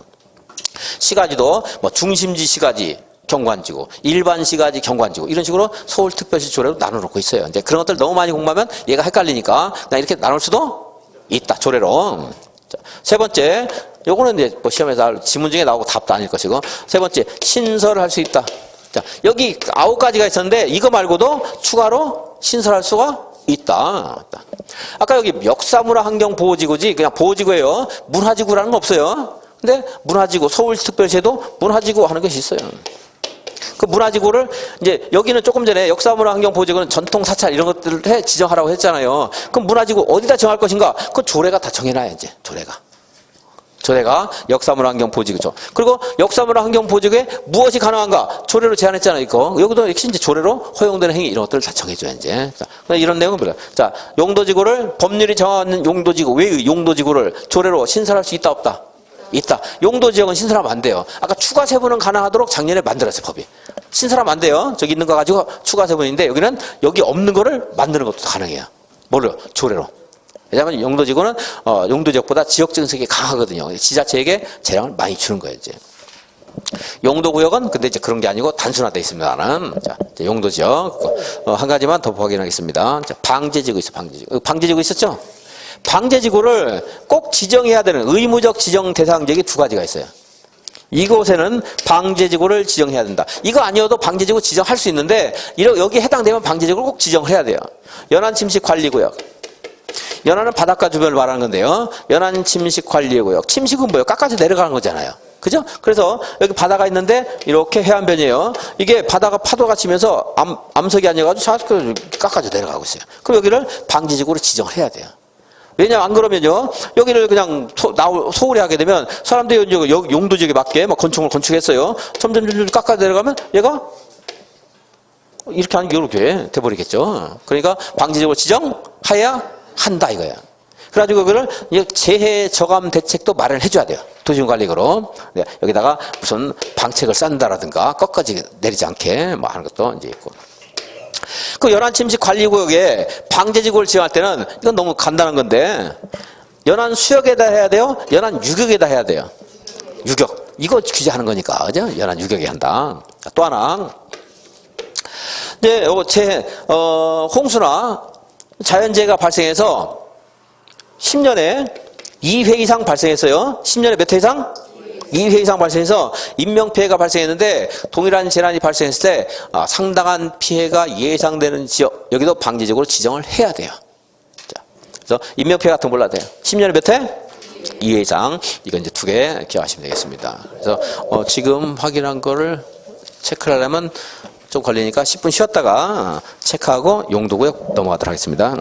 시가지도 뭐 중심지 시가지 경관지구, 일반 시가지 경관지구 이런 식으로 서울특별시 조례로 나눠놓고 있어요. 이제 그런 것들 너무 많이 공부하면 얘가 헷갈리니까 그냥 이렇게 나눌 수도 있다. 조례로. 자, 세 번째, 요거는 이제 뭐 시험에서 지문 중에 나오고 답도 아닐 것이고 세 번째, 신설을 할 수 있다. 자, 여기 9가지가 있었는데 이거 말고도 추가로 신설할 수가 있다. 아까 여기 역사문화환경보호지구지 그냥 보호지구예요. 문화지구라는 거 없어요. 근데 문화지구, 서울특별시에도 문화지구 하는 것이 있어요. 그 문화지구를 이제 여기는 조금 전에 역사문화환경보호지구는 전통사찰 이런 것들을 지정하라고 했잖아요. 그럼 문화지구 어디다 정할 것인가? 그 조례가 다 정해놔요. 이제 조례가 역사문화환경보호지구죠. 그리고 역사문화환경보호지구에 무엇이 가능한가? 조례로 제한했잖아요. 이거 여기도 역시 이제 조례로 허용되는 행위 이런 것들을 다 정해줘요. 이제 자, 이런 내용은 뭐예요? 자, 용도지구를 법률이 정하는 용도지구 외의 용도지구를 조례로 신설할 수 있다 없다? 있다. 용도지역은 신설하면 안 돼요. 아까 추가 세분은 가능하도록 작년에 만들었어요. 법이. 신설하면 안 돼요. 저기 있는 거 가지고 추가 세분인데 여기는 여기 없는 거를 만드는 것도 가능해요. 뭘로? 조례로. 왜냐하면 용도지구는 용도지역보다 지역 정책이 강하거든요. 지자체에게 재량을 많이 주는 거예요. 이제. 용도구역은 근데 이제 그런 게 아니고 단순화되어 있습니다는. 자, 용도지역 한 가지만 더 확인하겠습니다. 자, 방제지구 있어. 방제지구 있었죠? 방제지구를 꼭 지정해야 되는 의무적 지정 대상 지역이 2가지가 있어요. 이곳에는 방제지구를 지정해야 된다. 이거 아니어도 방제지구 지정할 수 있는데 여기 해당되면 방제지구를 꼭 지정을 해야 돼요. 연안침식관리구역. 연안은 바닷가 주변을 말하는 건데요. 연안침식관리구역. 침식은 뭐예요? 깎아서 내려가는 거잖아요. 그죠? 그래서 여기 바다가 있는데 이렇게 해안변이에요. 이게 바다가 파도가 치면서 암석이 아니어가지고 자꾸 깎아서 내려가고 있어요. 그럼 여기를 방제지구로 지정을 해야 돼요. 왜냐면 안 그러면요 여기를 그냥 소홀히 하게 되면 사람들이 여기 용도지역에 맞게 막 건축을 건축했어요. 점점 깎아 내려가면 얘가 이렇게 하는 게 이렇게 돼버리겠죠. 그러니까 방제지구를 지정해야 한다 이거야. 그래가지고 그거를 재해 저감 대책도 마련해 줘야 돼요. 도시군관리구로 여기다가 무슨 방책을 쌓는다라든가 꺾어지 내리지 않게 뭐 하는 것도 이제 있고. 그 연안침식관리구역에 방제지구를 지정할 때는 이건 너무 간단한 건데 연안 수역에다 해야 돼요? 연안 유격에다 해야 돼요? 유격. 이거 규제하는 거니까 그죠? 연안 유격에 한다. 또 하나 이제 홍수나 자연재해가 발생해서 10년에 2회 이상 발생했어요. 10년에 몇 회 이상? 2회 이상 발생해서 인명피해가 발생했는데 동일한 재난이 발생했을 때 상당한 피해가 예상되는 지역 여기도 방제지구로 지정을 해야 돼요. 자, 그래서 인명피해 같은 거 몰라야 돼요. 10년에 몇 회? 2회 이상. 이건 이제 2개 기억하시면 되겠습니다. 그래서 지금 확인한 거를 체크를 하려면 좀 걸리니까 10분 쉬었다가 체크하고 용도구역 넘어가도록 하겠습니다.